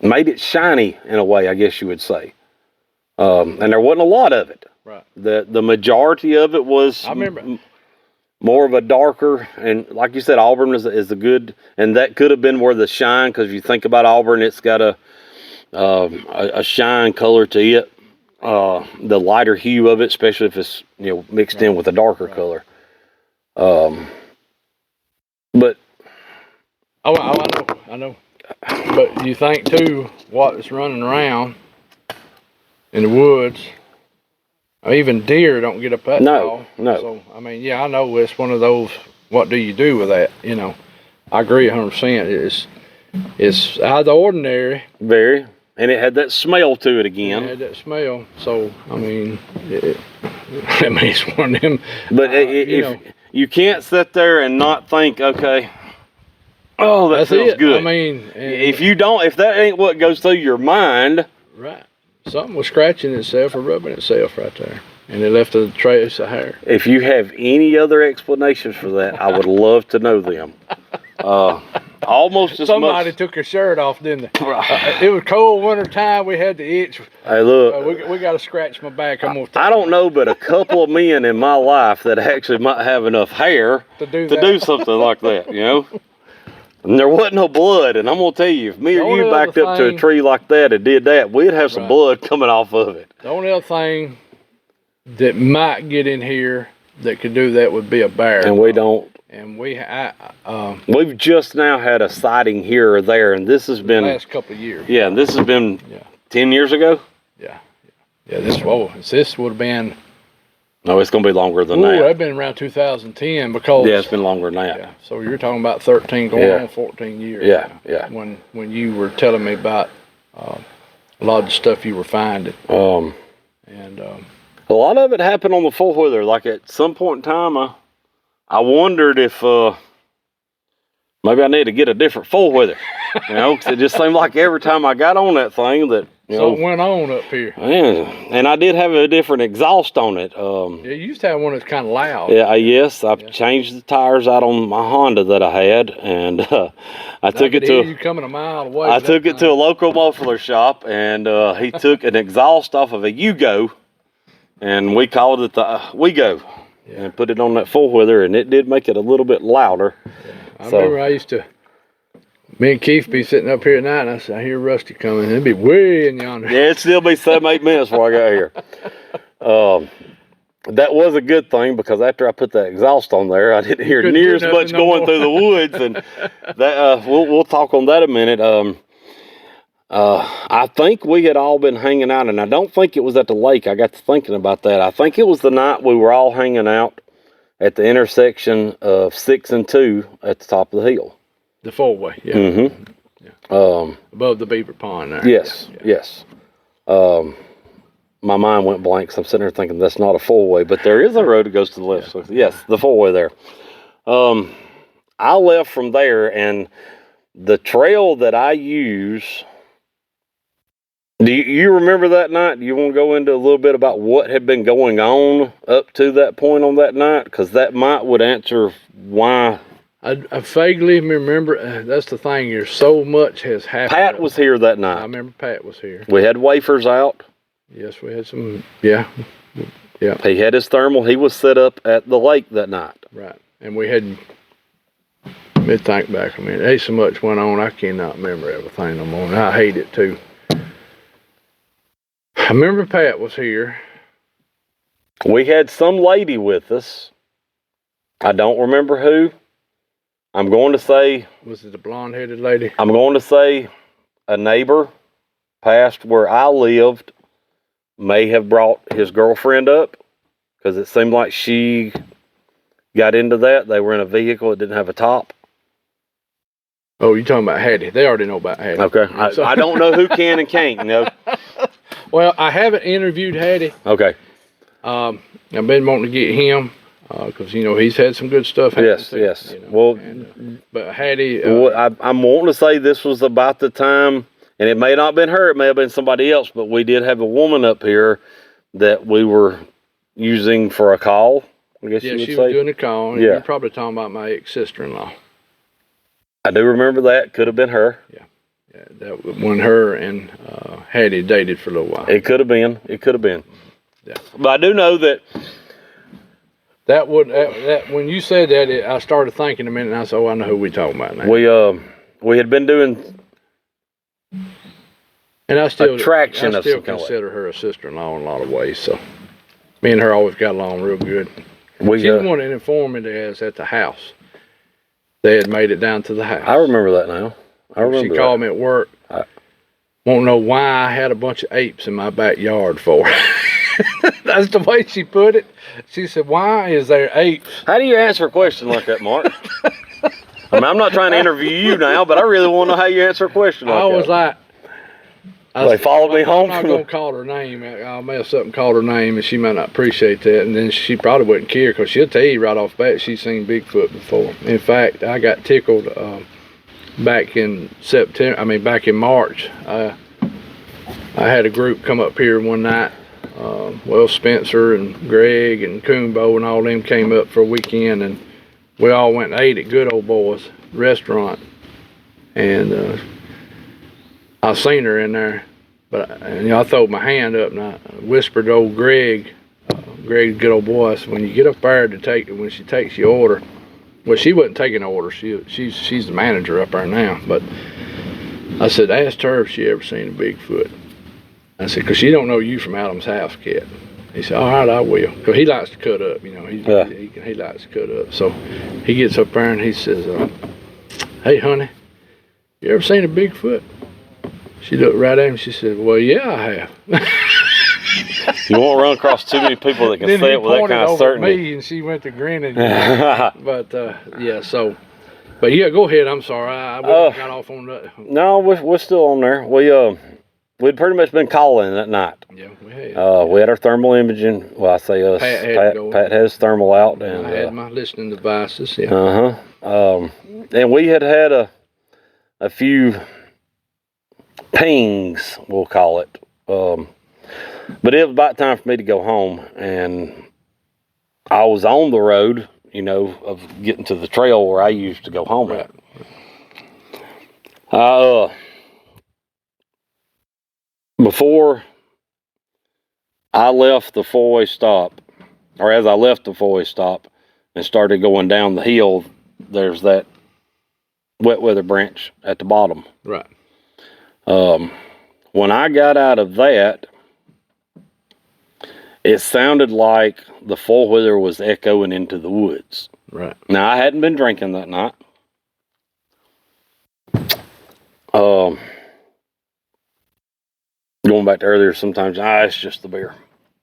made it shiny in a way, I guess you would say. And there wasn't a lot of it. Right. The majority of it was. I remember. More of a darker, and like you said, auburn is a good, and that could have been where the shine, because if you think about auburn, it's got a shine color to it, the lighter hue of it, especially if it's mixed in with a darker color. But I know. But you think too, what's running around in the woods? Even deer don't get up that tall. No. So, I mean, yeah, I know it's one of those, what do you do with that? I agree 100%. It's out of the ordinary. Very. And it had that smell to it again. It had that smell. So, I mean, it's one of them. But if you can't sit there and not think, okay, oh, that feels good. I mean, if that ain't what goes through your mind. Right. Something was scratching itself or rubbing itself right there. And it left a trace of hair. If you have any other explanations for that, I would love to know them. Almost as Somebody much. took her shirt off, didn't they? It was cold winter time. We had the itch. Hey, look. We got to scratch my back. I don't know, but a couple of men in my life that actually might have enough hair to do something like that, And there wasn't no blood, and I'm gonna tell you, if me or you backed up to a tree like that and did that, we'd have some blood coming off of it. The only other thing that might get in here that could do that would be a bear. And we don't. And we've just now had a sighting here or there, and this has been the last couple of years. Yeah, and this has been 10 years ago. Yeah. This would have been. No, it's gonna be longer than that. That'd been around 2010 because. Yeah, it's been longer than that. Yeah. So you're talking about 13 going on 14 years. Yeah. When you were telling me about a lot of the stuff you were finding. And a lot of it happened on the four-wheeler. Like at some point in time, I wondered if maybe I need to get a different four-wheeler. 'Cause it just seemed like every time I got on that thing that something went on up here. Yeah, and I did have a different exhaust on it. You used to have one that's kind of loud. Yeah, yes, I've changed the tires out on my Honda that I had, and I took it to. You coming a mile away. I took it to a local muffler shop, and he took an exhaust off of a Yugo, and we called it the WeGo, and put it on that four-wheeler, and it did make it a little bit louder. Yeah. I remember me and Keith be sitting up here at night, and I said, I hear Rusty coming. It'd be way in yonder. Yeah, it'd still be 7-8 minutes before I got here. That was a good thing, because after I put that exhaust on there, I didn't hear near as much going through the woods. And that we'll talk on that a minute. I think we had all been hanging out, and I don't think it was at the lake. I got to thinking about that. I think it was the night we were all hanging out at the intersection of 6 and 2 at the top of the hill. The four-way, yeah. Mm-hmm. Yeah. Above the beaver pond there. Yes, yes. My mind went blank, so I'm sitting there thinking that's not a four-way, but there is a road that goes to the left. So yes, the four-way there. I left from there, and the trail that I use Do you remember that night? Do you want to go into a little bit about what had been going on up to that point on that night? Because that would answer why. I vaguely remember. That's the thing. There's so much has happened. Pat was here that I night. remember Pat was here. We had wafers out. Yes, we had some. Yeah. He had his thermal. He was set up at the lake that night. Right. And we had. Let me think back a minute. There's so much went on. I cannot remember everything no more. And I hate it too. I remember Pat was here. We had some lady with us. I don't remember who. I'm going to say. Was it the blonde-headed lady? I'm going to say a neighbor past where I lived may have brought his girlfriend up because it seemed like she got into that. They were in a vehicle that didn't have a top. Oh, you talking about Hattie? They already know about Hattie. Okay. I don't know who can and can't, you know. Well, I haven't interviewed Hattie. Okay. I've been wanting to get him because he's had some good stuff. Yes. Well, but Hattie, I'm wanting to say this was about the time, and it may not have been her, it may have been somebody else, but we did have a woman up here that we were using for a call. I guess you would she say. was doing a call. And Yeah. You're probably talking about my ex-sister-in-law. I do remember that. Could have been her. Yeah, that when her and Hattie dated for a little while. It could have been. It could have been. Yeah. But I do know that. That when you said that, I started thinking a minute, and I said, "Oh, I know who we talking about now." We had been doing. And I still attraction of some kind. consider her a sister-in-law in a lot of ways. So me and her always got along real good. We She's the one that informed me that I was at the house. They had made it down to the house. I remember that now. I remember. She called me at work. Won't know why I had a bunch of apes in my backyard for. That's the way she put it. She said, "Why is there apes?" How do you answer a question like that, Mark? I mean, I'm not trying to interview you now, but I really want to know how you answer a question like that. I was like, they followed me home. I'm not going to call her name. I'll mess up and call her name, and she might not appreciate that. And then she probably wouldn't care because she'll tell you right off the bat she's seen Bigfoot before. In fact, I got tickled back in back in March. I had a group come up here one night. Spencer and Greg and Coombo and all them came up for a weekend, and we all went and ate at Good Old Boys restaurant. And I seen her in there, but I threw my hand up and I whispered to old Greg, Good Old Boy, I said, when you get up there when she takes your order, well, she wasn't taking orders. She's the manager up there now, but I said, asked her if she ever seen a Bigfoot. I said, because she don't know you from Adam's house, kid. He said, all right, I will. Because he likes to cut up, he likes to cut up. So he gets up there and he says, hey, honey, you ever seen a Bigfoot? She looked right at him and she said, well, yeah, I have. You won't run across too many people that can say it with that kind of certainty. Me and she went to grinning. But, but yeah, go ahead. I'm sorry. I got off on that. No, we're still on there. We'd pretty much been calling that night. Yeah, we had. We had our thermal imaging. Well, I say us. Pat has thermal out, and I had my listening devices. Yeah. And we had a few pings, we'll call it. But it was about time for me to go home, and I was on the road, of getting to the trail where I used to go home at. Before I left the four-way stop, or as I left the four-way stop and started going down the hill, there's that wet weather branch at the bottom. Right. When I got out of that, it sounded like the four-wheeler was echoing into the woods. Right. Now, I hadn't been drinking that night. Going back to earlier, sometimes, it's just the beer.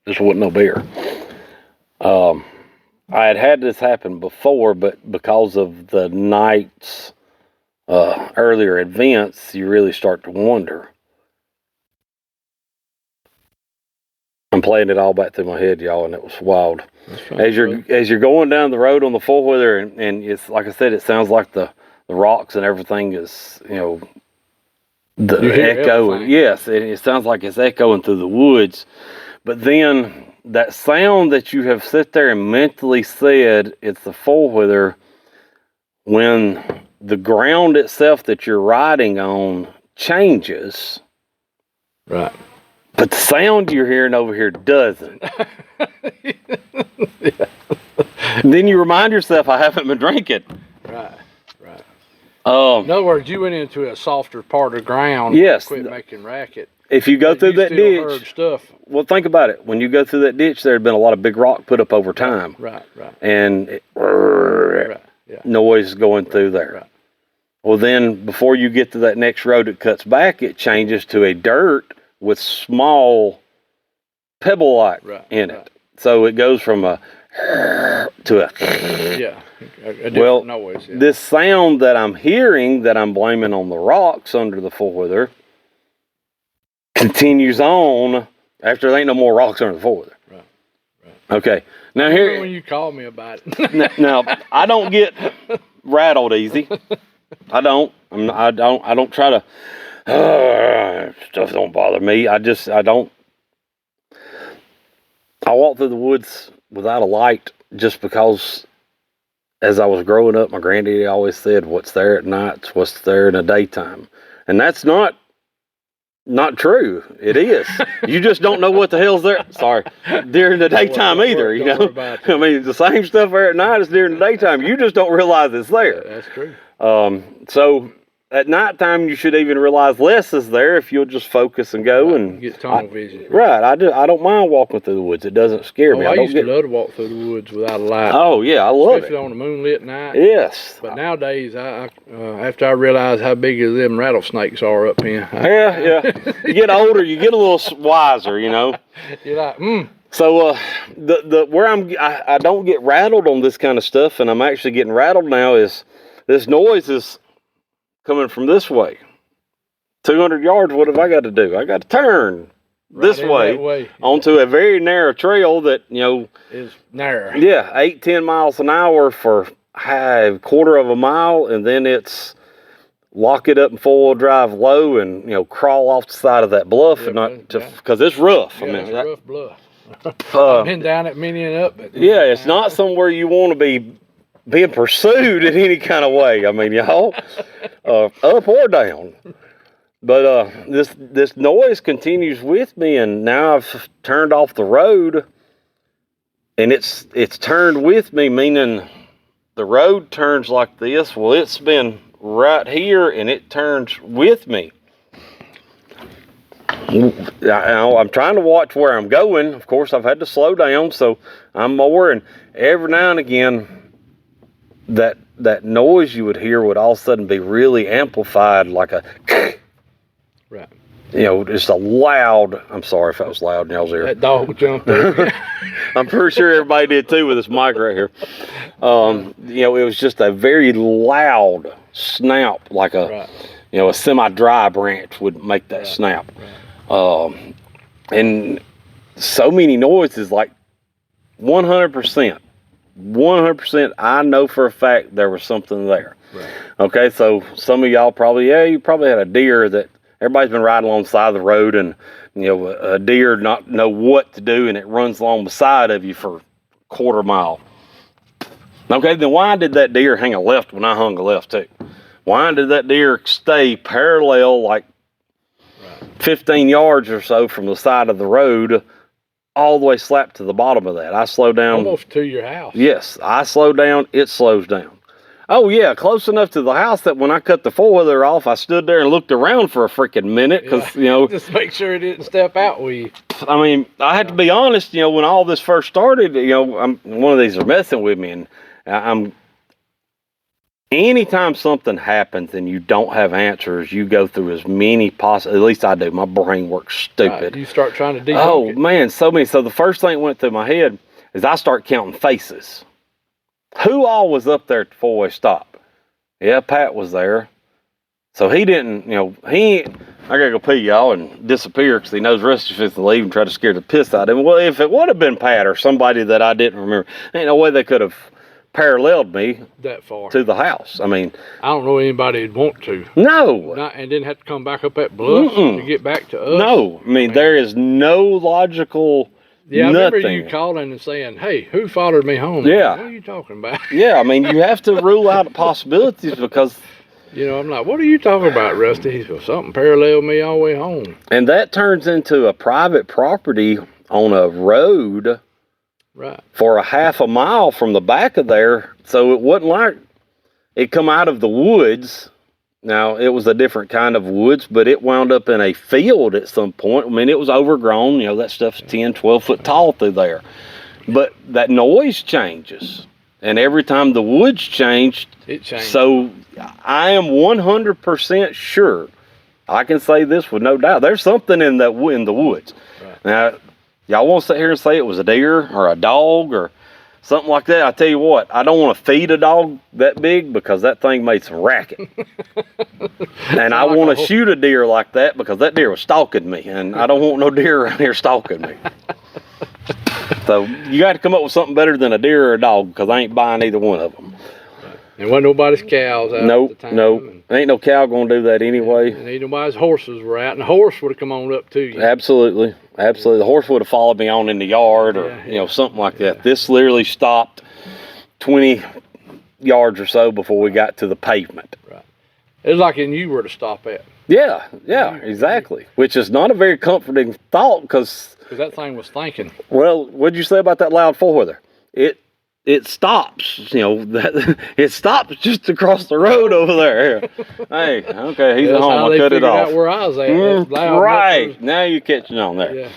This wasn't no beer. I had this happen before, but because of the night's earlier events, you really start to wonder. I'm playing it all back through my head, y'all, and it was wild. As you're going down the road on the four-wheeler, and it's like I said, it sounds like the rocks and everything is, the You hear echo. everything. Yes, it sounds like it's echoing through the woods. But then that sound that you have sit there and mentally said it's the four-wheeler, when the ground itself that you're riding on changes, Right. but the sound you're hearing over here doesn't. Then you remind yourself, I haven't been drinking. Right. Right. Um, In other words, you went into a softer part of ground. Yes. Quit making racket. if you go but through you that still heard ditch, stuff. well, think about it. When you go through that ditch, there had been a lot of big rock put up over time, Right. Right. and Right. Yeah. noise going through there. Right. Well, then before you get to that next road that cuts back, it changes to a dirt with small pebble like Right, in right. it. So it goes from a to a. Yeah. A different Well, noise. Yeah. This sound that I'm hearing, that I'm blaming on the rocks under the four-wheeler, continues on after there ain't no more rocks under the four-wheeler. Right, Okay. Now Remember when here, you called me about it? now I don't get rattled easy. I don't. I don't try to. Stuff don't bother me. I don't. I walk through the woods without a light just because, as I was growing up, my granddaddy always said, "What's there at night's what's there in the daytime," and that's not true. It is. You just don't know what the hell's there. Sorry, during the daytime either. You Don't know, worry about it. I mean, the same stuff there at night is during the daytime. You just don't realize it's there. That's true. So at nighttime, you should even realize less is there if you'll just focus and go and Get tunnel vision. right. I don't mind walking through the woods. It doesn't scare me. I don't used to love to walk through the woods without a light. Oh yeah, I love Especially it. on a moonlit night. Yes. But nowadays, I after I realized how big them rattlesnakes are up here, Yeah. You get older, you get a little wiser, you know. you're like, So the where I don't get rattled on this kind of stuff, and I'm actually getting rattled now is this noise is coming from this way. 200 yards. What have I got to do? I got to turn this in way that way. onto a very narrow trail that Is narrow. yeah, 8-10 miles an hour for a quarter of a mile, and then it's lock it up in 4-wheel drive low and crawl off the side of that bluff Yeah, and not man, just because it's rough. Yeah, it's a rough bluff. uh, I've been down it many and up. But yeah, it's not somewhere you want to be being pursued in any kind of way. I mean, y'all, up or down. But this noise continues with me, and now I've turned off the road, and it's turned with me, meaning the road turns like this. Well, it's been right here, and it turns with me. I'm trying to watch where I'm going. Of course, I've had to slow down, so I'm more, and every now and again, that noise you would hear would all of a sudden be really amplified, like a right. just a loud. I'm sorry if that was loud in y'all's ear. That dog jumped up. I'm pretty sure everybody did too with this mic right here. It was just a very loud snap, like a Right. a semi-dry branch would make that snap. Right. And so many noises, like 100%. 100%, I know for a fact there was something there. Right. Okay, so some of y'all you probably had a deer that everybody's been riding along the side of the road, and a deer not know what to do, and it runs along the side of you for a quarter mile. Okay, then why did that deer hang a left when I hung a left too? Why did that deer stay parallel, like 15 yards or so from the side of the road, all the way slapped to the bottom of that? I slowed down. Almost to your house. Yes, I slow down, it slows down. Oh yeah, close enough to the house that when I cut the four-wheeler off, I stood there and looked around for a freaking minute because just make sure it didn't step out with you. I mean, I had to be honest. When all this first started, one of these are messing with me, and I'm. Anytime something happens and you don't have answers, you go through as many possible. At least I do. My brain works stupid. Right. You start trying to debunk Oh it. man, so many. So the first thing that went through my head is I start counting faces. Who all was up there at the four-way stop? Yeah, Pat was there. So he didn't, I gotta go pee, y'all, and disappear because he knows Rusty's fixing to leave and try to scare the piss out of him. Well, if it would have been Pat or somebody that I didn't remember, ain't no way they could have paralleled me that far. to the house. I mean, I don't know anybody would want to. no. And didn't have to come back up that bluff to get back to us. No. I mean, there is no logical Yeah, I nothing. remember you calling and saying, "Hey, who followed me home?" Yeah. Like, what are you talking about? Yeah, I mean, you have to rule out possibilities because, You know, I'm like, "What are you talking about, Rusty?" He said, "Something paralleled me all the way home." and that turns into a private property on a road Right. for a half a mile from the back of there. So it wasn't like it come out of the woods. Now, it was a different kind of woods, but it wound up in a field at some point. I mean, it was overgrown. You know, that stuff's 10, 12 foot tall through there. But that noise changes. And every time the woods changed, It changed. so I am 100% sure, I can say this with no doubt, there's something in the woods. Right. Now, y'all want to sit here and say it was a deer or a dog or something like that? I tell you what, I don't want to feed a dog that big because that thing made some racket. And I want to shoot a deer like that because that deer was stalking me, and I don't want no deer around here stalking me. So you got to come up with something better than a deer or a dog because I ain't buying either one of them. And wasn't nobody's cows out at the time. Nope. Ain't no cow gonna do that anyway. And ain't nobody's horses were out, and the horse would have come on up to you. Absolutely. The horse would have followed me on in the yard or you know, something like that. This literally stopped 20 yards or so before we got to the pavement. Right. It was like you were to stop at. Yeah, exactly. Which is not a very comforting thought because, that thing was thinking. well, what'd you say about that loud four-wheeler? It stops, you know, it stops just across the road over there. Hey, okay, he's at home. I cut it off. Out where I was at. Loud Right. mufflers. Now you're catching on there. Yeah.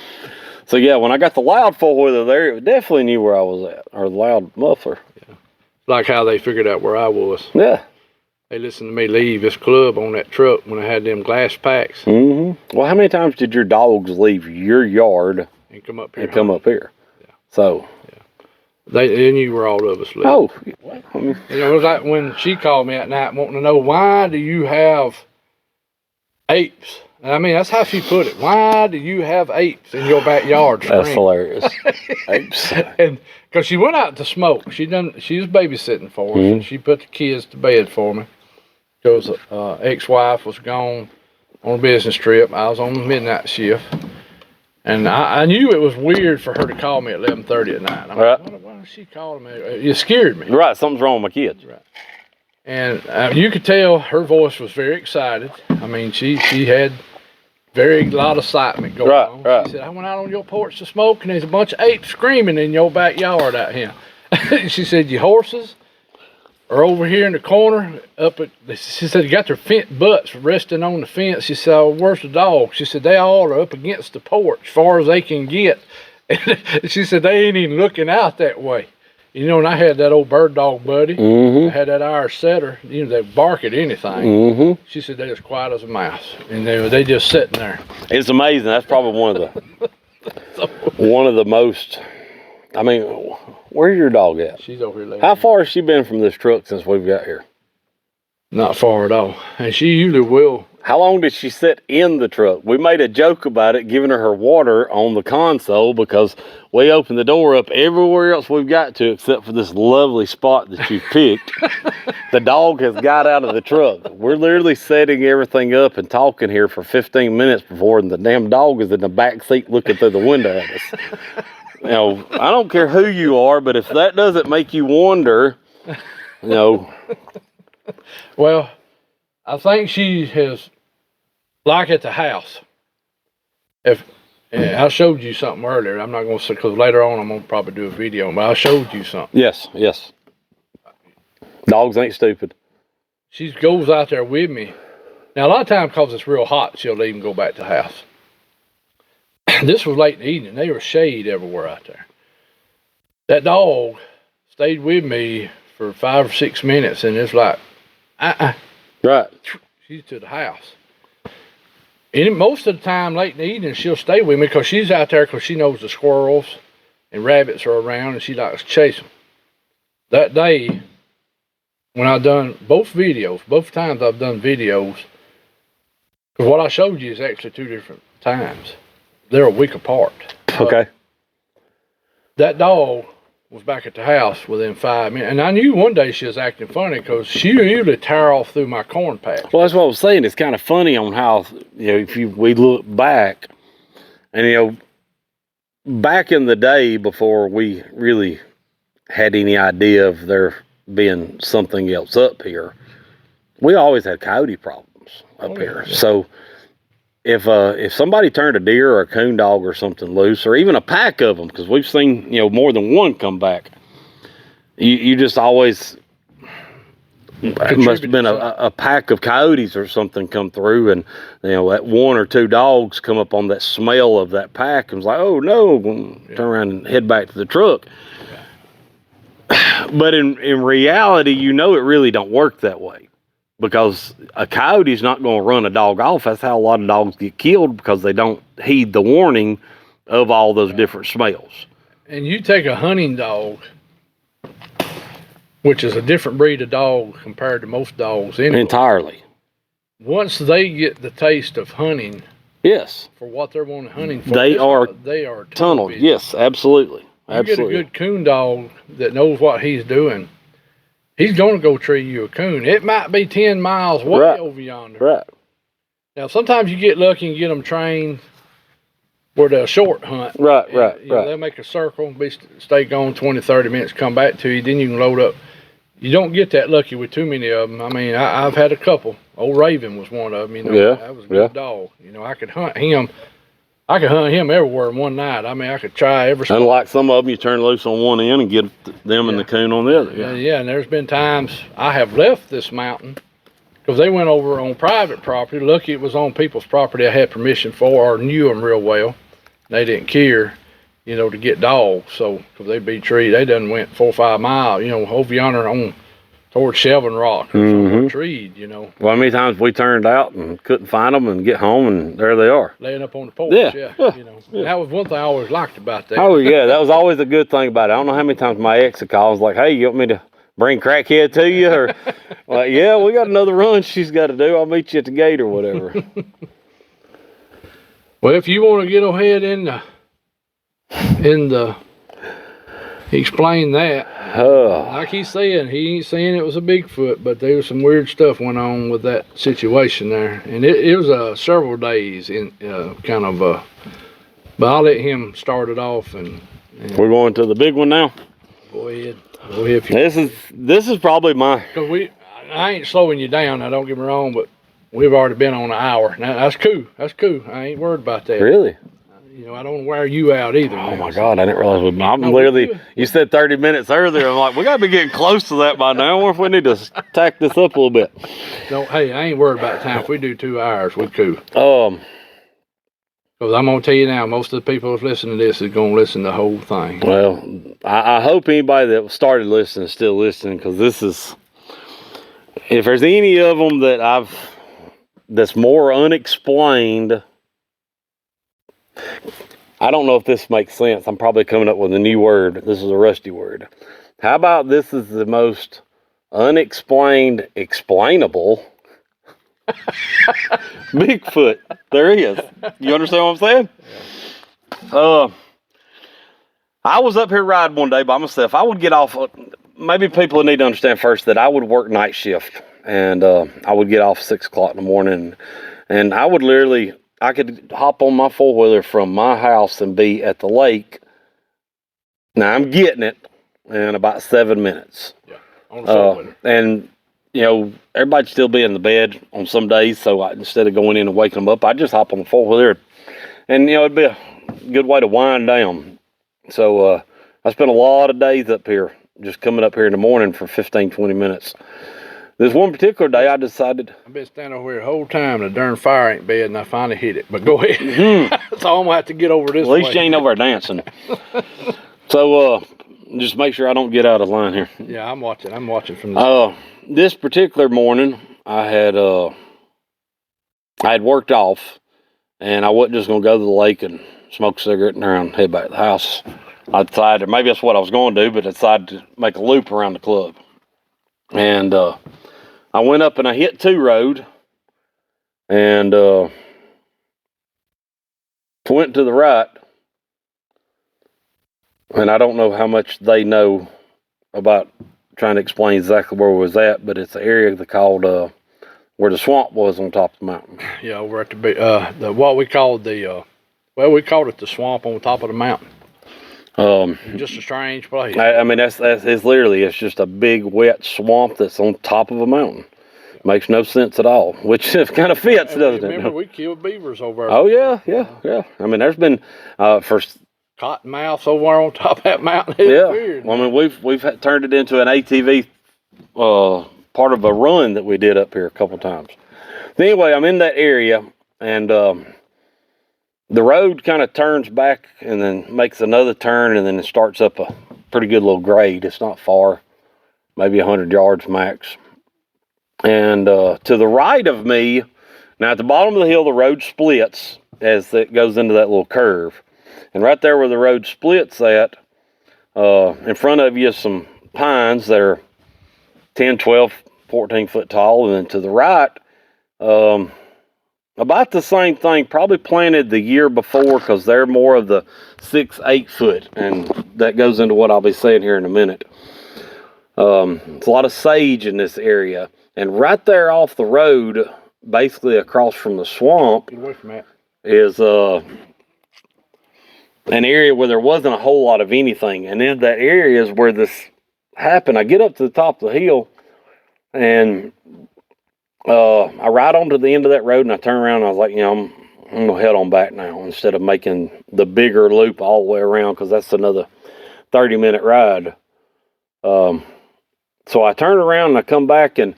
So yeah, when I got the loud four-wheeler there, it definitely knew where I was at, or the loud muffler. Like how they figured out where I was. Yeah. They listened to me leave this club on that truck when I had them glass packs Mm-hmm. Well, how many times did your dogs leave your yard and come up here. and come up here? Yeah. So. They knew where all of us lived. Oh. You know, it was like when she called me at night wanting to know, why do you have apes? And I mean, that's how she put it. Why do you have apes in your backyard? That's hilarious. Apes. And because she went out to smoke. She was babysitting for us, and she put the kids to bed for me. Because ex-wife was gone on a business trip. I was on the midnight shift. And I knew it was weird for her to call me at 11:30 at night. I'm Right. like, why is she calling me? It scared me. Right, something's wrong with my kids. Right. And you could tell her voice was very excited. I mean, she had a lot of excitement going on. Right. She said, I went out on your porch to smoke, and there's a bunch of apes screaming in your backyard out here. She said, your horses are over here in the corner. She said, you got their butts resting on the fence. She said, oh, where's the dogs? She said, they all are up against the porch as far as they can get. And she said, they ain't even looking out that way. You know, and I had that old bird dog buddy. I had that Irish setter. You know, they bark at anything. She said they're as quiet as a mouse, and they just sitting there. It's amazing. That's probably one of the most. I mean, where's your dog at? She's over here. How far has she been from this truck since we've got here? Not far at all. And she usually will. How long did she sit in the truck? We made a joke about it, giving her water on the console because we opened the door up everywhere else we've got to except for this lovely spot that you picked. The dog has got out of the truck. We're literally setting everything up and talking here for 15 minutes before the damn dog is in the back seat looking through the window at us. You know, I don't care who you are, but if that doesn't make you wonder, you know. Well, I think she has, like at the house. I showed you something earlier. I'm not going to say, because later on I'm going to probably do a video, but I showed you something. Yes. Dogs ain't stupid. She goes out there with me. Now, a lot of times, because it's real hot, she'll leave and go back to the house. This was late in the evening. There was shade everywhere out there. That dog stayed with me for 5 or 6 minutes, and it's like, Right. She's to the house. And most of the time, late in the evening, she'll stay with me because she's out there because she knows the squirrels and rabbits are around, and she likes to chase them. That day, when I done both times I've done videos, because what I showed you is actually 2 different times. They're a week apart. Okay. That dog, was back at the house within 5 minutes. And I knew one day she was acting funny because she usually tear off through my corn patch. Well, that's what I was saying. It's kind of funny on how, if we look back, and, back in the day before we really had any idea of there being something else up here, we always had coyote problems up here. Yeah. So if somebody turned a deer or a coon dog or something loose, or even a pack of them, because we've seen more than one come back, you just always, it must have been a pack of coyotes or something come through, and that one or two dogs come up on that smell of that pack and was like, oh no, turn around and head back to the truck. But in reality, it really don't work that way, because a coyote's not going to run a dog off. That's how a lot of dogs get killed, because they don't heed the warning of all those different smells. And you take a hunting dog, which is a different breed of dog compared to most dogs anyway. Entirely. Once they get the taste of hunting, yes, for what they're wanting hunting for, they are tunnel vision. Yes, absolutely. You get a good coon dog that knows what he's doing, he's going to go tree you a coon. It might be 10 miles way over yonder. Right. Now, sometimes you get lucky and get them trained where they'll short hunt. Right. They'll make a circle, stay gone 20, 30 minutes, come back to you, then you can load up. You don't get that lucky with too many of them. I mean, I've had a couple. Old Raven was one of them. That was a good dog. I could hunt him. I could hunt him everywhere in one night. I mean, I could try every spot. Unlike some of them, you turn loose on one end and get them and the coon on the other. Yeah, and there's been times I have left this mountain because they went over on private property. Lucky it was on people's property I had permission for or knew them real well. They didn't care, to get dogs. So, because they'd be treed, they done went 4 or 5 miles, over yonder on towards Shelvin Rock or treed, Well, how many times we turned out and couldn't find them and get home and there they are. Laying up on the porch, Yeah. And that was one thing I always liked about that. Oh, yeah, that was always a good thing about it. I don't know how many times my ex would call and was like, hey, you want me to bring Crackhead to you? Or, like, yeah, we got another run she's got to do. I'll meet you at the gate or whatever. Well, if you want to get ahead in the explain that. Like he's saying, he ain't saying it was a Bigfoot, but there was some weird stuff went on with that situation there, and it was several days in but I'll let him start it off. And we're going to the big one now. Go ahead. This is probably my. Cause I ain't slowing you down. Now don't get me wrong, but we've already been on an hour. Now that's cool. I ain't worried about that. Really? I don't want to wear you out either. Oh my God, I didn't realize. Literally, you said 30 minutes earlier. I'm like, we got to be getting close to that by now. I wonder if we need to tack this up a little bit. No, hey, I ain't worried about time. If we do 2 hours, we're cool. Because I'm going to tell you now, most of the people that's listening to this is going to listen to the whole thing. Well, I hope anybody that started listening is still listening, because this is, if there's any of them that's more unexplained. I don't know if this makes sense. I'm probably coming up with a new word. This is a rusty word. How about this is the most unexplained, explainable Bigfoot there is. You understand what I'm saying? I was up here riding one day by myself. I would get off. Maybe people need to understand first that I would work night shift, and I would get off 6 o'clock in the morning, and I would literally. I could hop on my 4-wheeler from my house and be at the lake. Now I'm getting it in about 7 minutes. Yeah, on the 4-wheeler. And everybody'd still be in the bed on some days, so instead of going in and waking them up, I'd just hop on the 4-wheeler, and it'd be a good way to wind down. So I spent a lot of days up here, just coming up here in the morning for 15-20 minutes. This one particular day, I decided. I've been standing over here the whole time, and the darn fire ain't bad, and I finally hit it. But go ahead. So I'm going to have to get over this At least you ain't over there dancing. So just make sure I don't get out of line here. Yeah, I'm watching from this. This particular morning, I had worked off, and I wasn't just going to go to the lake and smoke a cigarette and around head back to the house. I decided, maybe that's what I was going to do, but I decided to make a loop around the club. And I went up and I hit 2 road and went to the right. and I don't know how much they know about trying to explain exactly where we was at, but it's an area they called where the swamp was on top of the mountain. Yeah, over at the what we called we called it the swamp on top of the mountain. Just a strange place. I mean, it's literally, it's just a big wet swamp that's on top of a mountain. Makes no sense at all, which kind of fits, doesn't it? Remember, we killed beavers over there. Oh yeah. I mean, there's been for cottonmouths over there on top of that mountain. It's weird. Well, I mean, we've turned it into an ATV part of a run that we did up here a couple times. Anyway, I'm in that area, and the road kind of turns back and then makes another turn, and then it starts up a pretty good little grade. It's not far, maybe 100 yards max. And to the right of me, now at the bottom of the hill, the road splits as it goes into that little curve. And right there where the road splits at, in front of you is some pines that are 10, 12, 14 foot tall. And then to the right, about the same thing, probably planted the year before, because they're more of the 6, 8 foot. And that goes into what I'll be saying here in a minute. There's a lot of sage in this area. And right there off the road, basically across from the swamp, Get away from that. is an area where there wasn't a whole lot of anything. And in that area is where this happened. I get up to the top of the hill, and I ride onto the end of that road, and I turn around, and I was like, I'm going to head on back now instead of making the bigger loop all the way around, because that's another 30-minute ride. So I turn around and I come back, and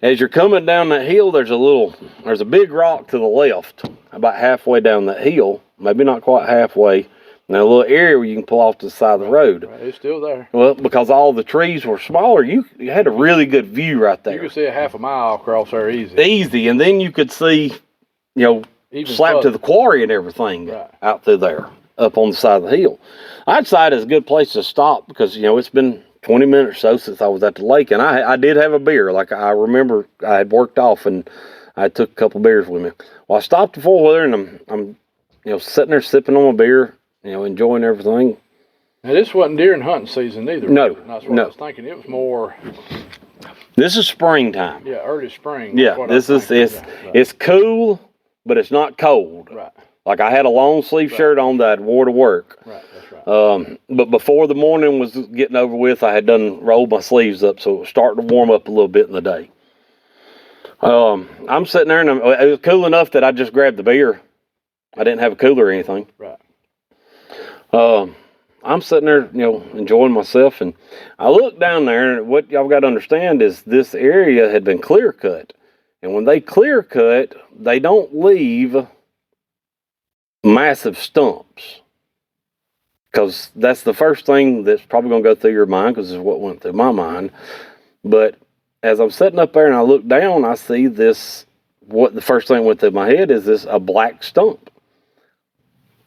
as you're coming down that hill, there's a big rock to the left, about halfway down that hill, maybe not quite halfway, and a little area where you can pull off to the side of the road. Right, it's still there. Well, because all the trees were smaller, you had a really good view right there. You could see a half a mile across there easy. Easy, and then you could see, Even slap to the quarry and everything out through there, up on the side of the hill. I'd say it's a good place to stop, because, it's been 20 minutes or so since I was at the lake, and I did have a beer. Like, I remember I had worked off, and I took a couple beers with me. Well, I stopped the four-wheeler, and I'm sitting there sipping on my beer, enjoying everything. Now, this wasn't deer and hunting season either. No, that's what I was thinking. It was more. This is springtime. Yeah, early spring. Yeah, it's cool, but it's not cold. Right. Like, I had a long sleeve shirt on that I'd wore to work. Right, that's right. But before the morning was getting over with, I had rolled my sleeves up, so it was starting to warm up a little bit in the day. I'm sitting there, and it was cool enough that I just grabbed the beer. I didn't have a cooler or anything. Right. I'm sitting there, enjoying myself, and I look down there, and what y'all got to understand is this area had been clear cut. And when they clear cut, they don't leave massive stumps, because that's the first thing that's probably going to go through your mind, because it's what went through my mind. But as I'm sitting up there and I look down, I see this, what the first thing went through my head is a black stump,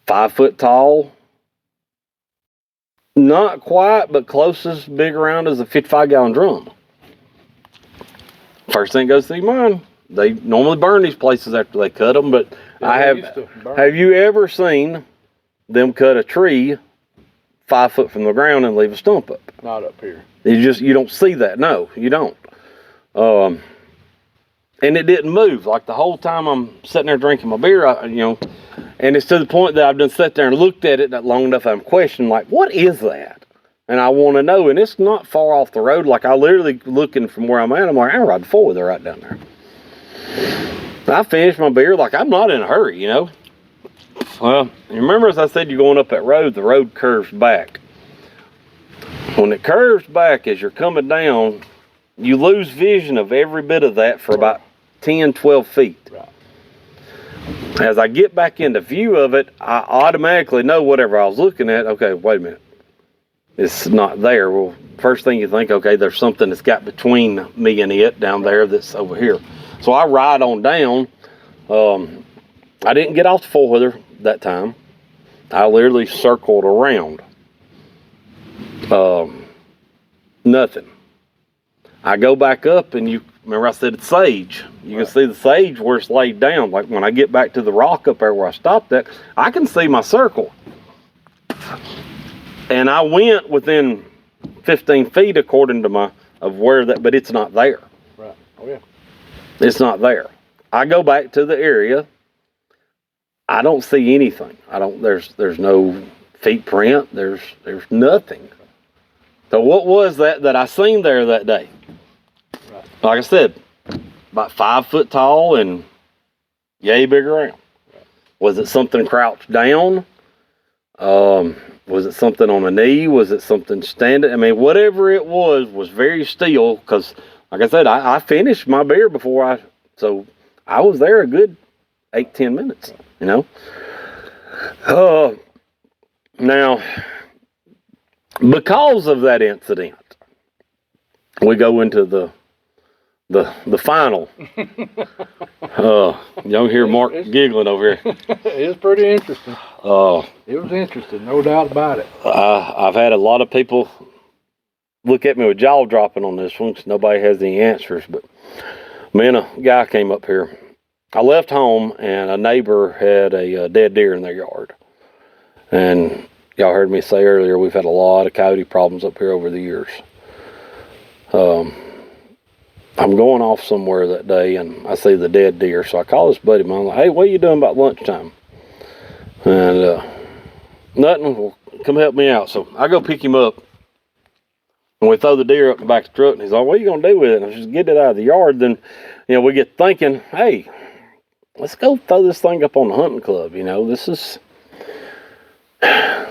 5 foot tall, not quite, but close as big around as a 55-gallon drum. First thing goes through your mind. They normally burn these places after they cut them, but have you ever seen them cut a tree 5 foot from the ground and leave a stump up? Not up here. You don't see that. No, you don't. And it didn't move. Like, the whole time I'm sitting there drinking my beer, and it's to the point that I've done sat there and looked at it long enough I'm questioning, like, what is that? And I want to know, and it's not far off the road. Like, I literally looking from where I'm at, I'm like, I ride forward, they're right down there. I finished my beer, like, I'm not in a hurry, Well, you remember, as I said, you're going up that road, the road curves back. When it curves back, as you're coming down, you lose vision of every bit of that for about 10, 12 feet. Right. As I get back into view of it, I automatically know whatever I was looking at, okay, wait a minute, it's not there. Well, first thing you think, okay, there's something that's got between me and it down there that's over here. So I ride on down. I didn't get off the four-wheeler that time. I literally circled around. Nothing. I go back up, and you remember I said it's sage. You can see the sage where it's laid down. Like, when I get back to the rock up there where I stopped at, I can see my circle. And I went within 15 feet according to of where that, but it's not there. Right. Oh yeah. It's not there. I go back to the area. I don't see anything. There's no feet print. There's nothing. So what was that I seen there that day? Right. Like I said, about 5 foot tall and yay big around. Right. Was it something crouched down? Was it something on a knee? Was it something standing? I mean, whatever it was very still, because like I said, I finished my beer before so I was there a good 8-10 minutes, you know. Now, because of that incident, we go into the final. Y'all hear Mark giggling over here. It's pretty interesting. It was interesting, no doubt about it. I've had a lot of people look at me with jaw dropping on this one because nobody has any answers. But me and a guy came up here. I left home and a neighbor had a dead deer in their yard. And y'all heard me say earlier, we've had a lot of coyote problems up here over the years. I'm going off somewhere that day and I see the dead deer. So I call this buddy of mine, like, hey, what are you doing about lunchtime? And nothing, well, come help me out. So I go pick him up and we throw the deer up the back of the truck and he's like, what are you going to do with it? And I just get it out of the yard. Then, you know, we get thinking, hey, let's go throw this thing up on the hunting club. You know, this is a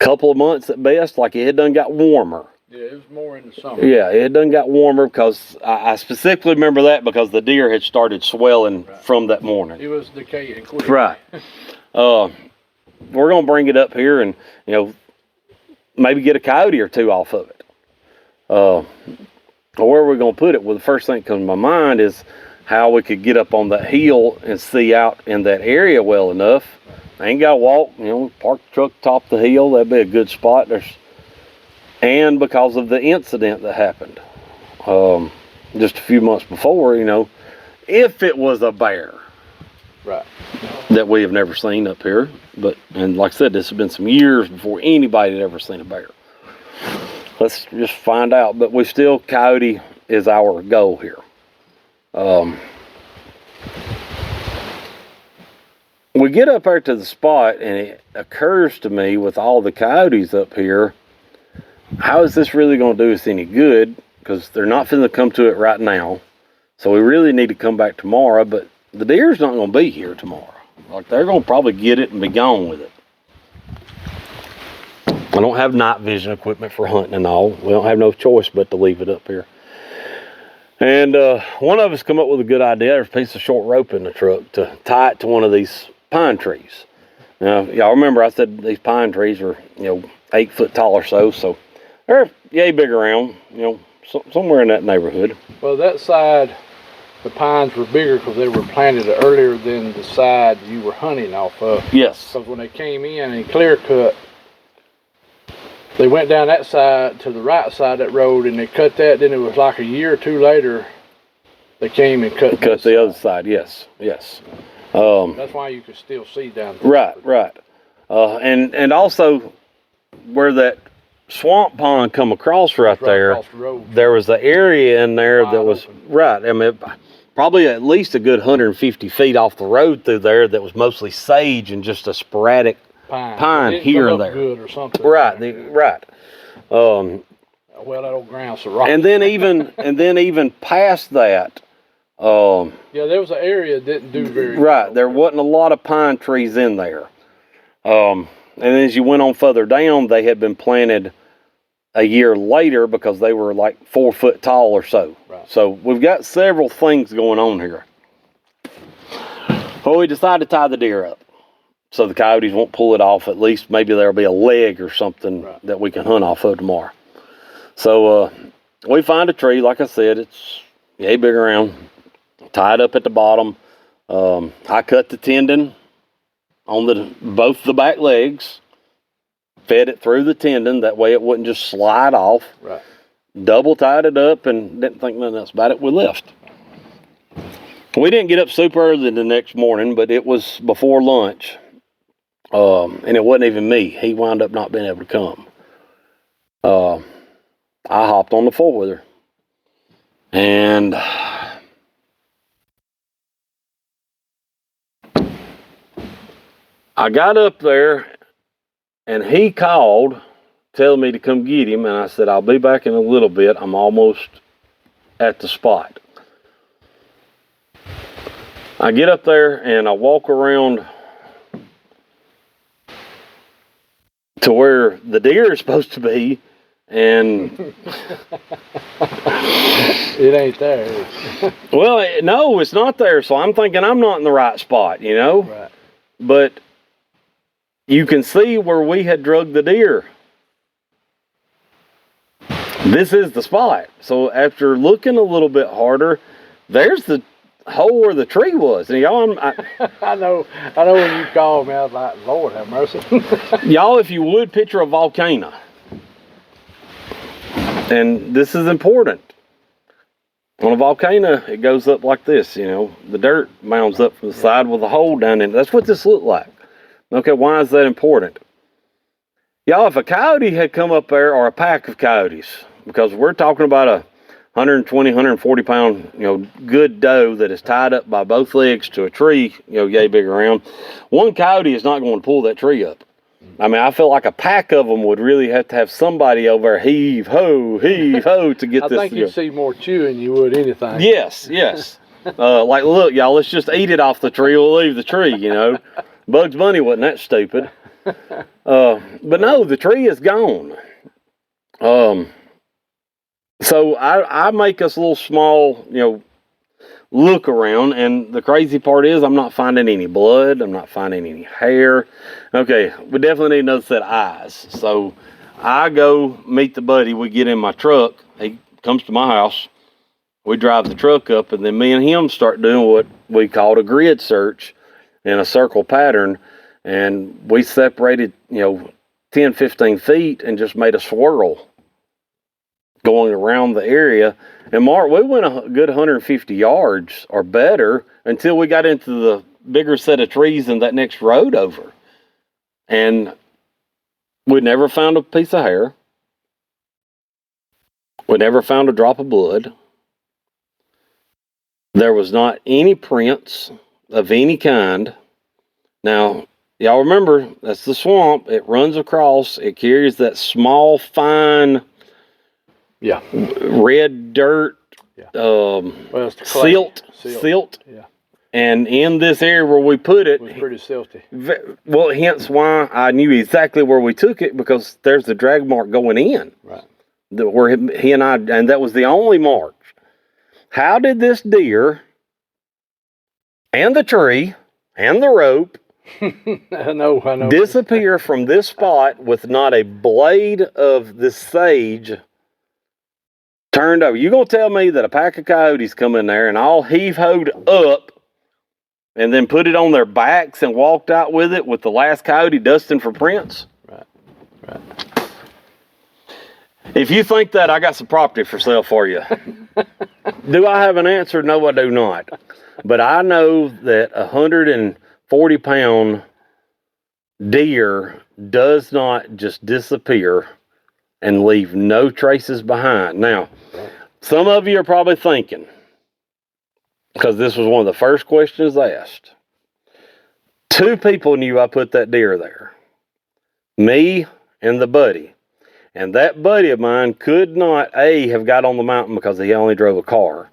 couple of months at best. Like it had done got warmer. Yeah, it was more in the summer. Yeah, it had done got warmer because I specifically remember that because the deer had started swelling from that morning. It was decaying quick. Right. We're going to bring it up here and, you know, maybe get a coyote or two off of it. Where are we going to put it? Well, the first thing that comes to my mind is how we could get up on that hill and see out in that area well enough. I ain't got to walk, you know, park the truck top the hill. That'd be a good spot. And because of the incident that happened just a few months before, you know, if it was a bear. Right. That we have never seen up here. And like I said, this has been some years before anybody had ever seen a bear. Let's just find out. But coyote is our goal here. We get up there to the spot and it occurs to me with all the coyotes up here, how is this really going to do us any good? Because they're not finna come to it right now. So we really need to come back tomorrow, but the deer's not going to be here tomorrow. Like they're going to probably get it and be gone with it. I don't have night vision equipment for hunting and all. We don't have no choice but to leave it up here. And one of us come up with a good idea. There's a piece of short rope in the truck to tie it to one of these pine trees. Now, y'all remember I said these pine trees are, you know, 8 foot tall or so. So they're yay big around, you know, somewhere in that neighborhood. Well, that side, the pines were bigger because they were planted earlier than the side you were hunting off of. Yes. Because when they came in and clear cut, they went down that side to the right side of that road and they cut that. Then it was like a year or two later, they came and cut the other side. Yes, yes. That's why you could still see down there. Right. And also where that swamp pond come across right there, across the road. There was an area in there that was open. right. I mean, probably at least a good 150 feet off the road through there that was mostly sage and just a sporadic pine here and there. Good or something. Right. Right. Well, that old ground's so rocky. And then even past that. Yeah, there was an area that didn't do very right. well. There wasn't a lot of pine trees in there. And as you went on further down, they had been planted a year later because they were like 4 foot tall or so. Right. So we've got several things going on here. Well, we decided to tie the deer up so the coyotes won't pull it off. At least maybe there'll be a leg or something that we can hunt off of tomorrow. So we find a tree. Like I said, it's yay big around, tied up at the bottom. I cut the tendon on both the back legs, fed it through the tendon. That way it wouldn't just slide off. Right. Double tied it up and didn't think nothing else about it. We left. We didn't get up super early the next morning, but it was before lunch. And it wasn't even me. He wound up not being able to come. I hopped on the 4-wheeler. And I got up there, and he called, telling me to come get him, and I said, I'll be back in a little bit. I'm almost at the spot. I get up there, and I walk around to where the deer is supposed to be, and It ain't there. well, no, it's not there. So I'm thinking I'm not in the right spot, you know. Right. But you can see where we had drugged the deer. This is the spot. So after looking a little bit harder, there's the hole where the tree was. And y'all, I know when you called me, I was like, Lord have mercy. y'all, if you would picture a volcano. And this is important. On a volcano, it goes up like this, you know. The dirt mounds up from the side with a hole down in it. That's what this looked like. Okay, why is that important? Y'all, if a coyote had come up there, or a pack of coyotes, because we're talking about a 120, 140 pound, you know, good doe that is tied up by both legs to a tree, you know, yay big around. One coyote is not going to pull that tree up. I mean, I feel like a pack of them would really have to have somebody over there heave ho to get this. I think you'd see more chewing you would anything. Yes. Like, look, y'all, let's just eat it off the tree. We'll leave the tree, you know. Bugs Bunny wasn't that stupid. But no, the tree is gone. So I make us a little small, you know, look around, and the crazy part is I'm not finding any blood. I'm not finding any hair. Okay, we definitely need another set of eyes. So I go meet the buddy. We get in my truck. He comes to my house. We drive the truck up, and then me and him start doing what we called a grid search in a circle pattern. And we separated, you know, 10, 15 feet and just made a swirl going around the area. And Mark, we went a good 150 yards or better until we got into the bigger set of trees in that next road over. And we never found a piece of hair. We never found a drop of blood. There was not any prints of any kind. Now, y'all remember, that's the swamp. It runs across. It carries that small, fine, red dirt, Well, it's the clay. silt. Yeah. And in this area where we put it, It was pretty silty. well, hence why I knew exactly where we took it, because there's the drag mark going in. Right. Where he and I, and that was the only mark. How did this deer and the tree and the rope I know. disappear from this spot with not a blade of this sage turned over? You gonna tell me that a pack of coyotes come in there and all heave-hoed up and then put it on their backs and walked out with it with the last coyote dusting for prints? Right. If you think that, I got some property for sale for you. Do I have an answer? No, I do not. But I know that a 140-pound deer does not just disappear and leave no traces behind. Now, some of you are probably thinking, because this was one of the first questions asked, 2 people knew I put that deer there. Me and the buddy. And that buddy of mine could not, A, have got on the mountain because he only drove a car.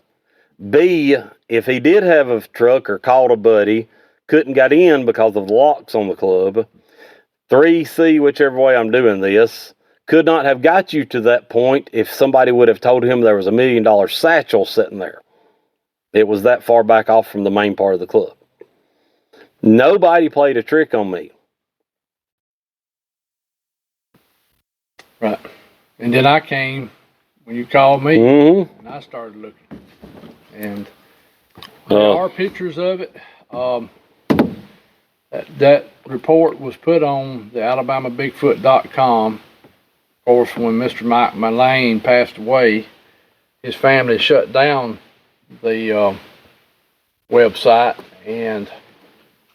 B, if he did have a truck or called a buddy, couldn't get in because of the locks on the club. 3, C, whichever way I'm doing this, could not have got you to that point if somebody would have told him there was $1 million satchel sitting there. It was that far back off from the main part of the club. Nobody played a trick on me. Right. And then I came when you called me, Mm-hmm. and I started looking. And there are pictures of it. That report was put on the AlabamaBigfoot.com. Of course, when Mr. Mike Mullane passed away, his family shut down the website, and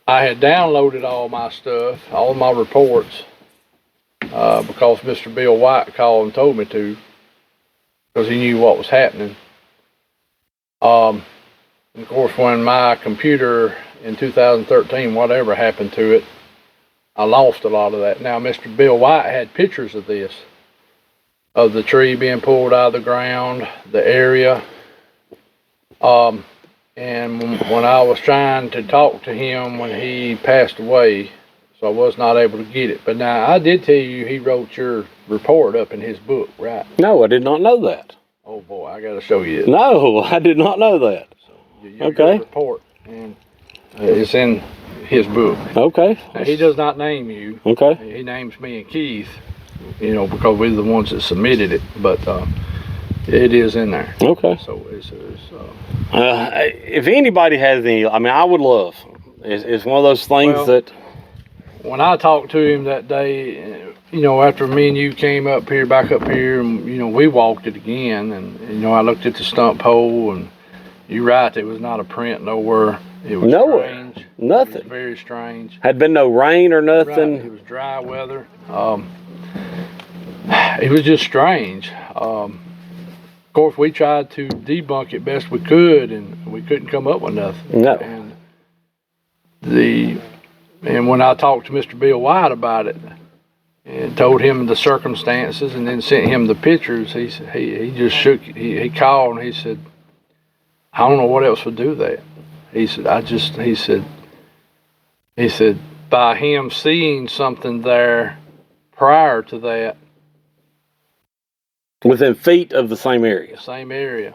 I had downloaded all my stuff, all my reports, because Mr. Bill White called and told me to, because he knew what was happening. And of course, when my computer in 2013, whatever happened to it, I lost a lot of that. Now, Mr. Bill White had pictures of this, of the tree being pulled out of the ground, the area. And when I was trying to talk to him when he passed away, so I was not able to get it. But now, I did tell you he wrote your report up in his book, right? No, I did not know that. Oh boy, I got to show you it. No, I did not know that. Your Okay. report, and it's in his book. Okay. Now, he does not name you. Okay. He names me and Keith, because we're the ones that submitted it, but it is in there. Okay. So it's if anybody has any, I mean, I would love. It's one of those things Well, that. when I talked to him that day, after me and you came back up here, and, we walked it again, and, I looked at the stump hole, and you're right, there was not a print nowhere. It was Nowhere. strange. Nothing. It was very strange. Had been no rain or Right. nothing. It was dry weather. It was just strange. Of course, we tried to debunk it best we could, and we couldn't come up with nothing. No. And when I talked to Mr. Bill White about it and told him the circumstances, and then sent him the pictures, he just shook. He called and he said, "I don't know what else would do that." He said by him seeing something there prior to that, Within feet of the same area. the same area.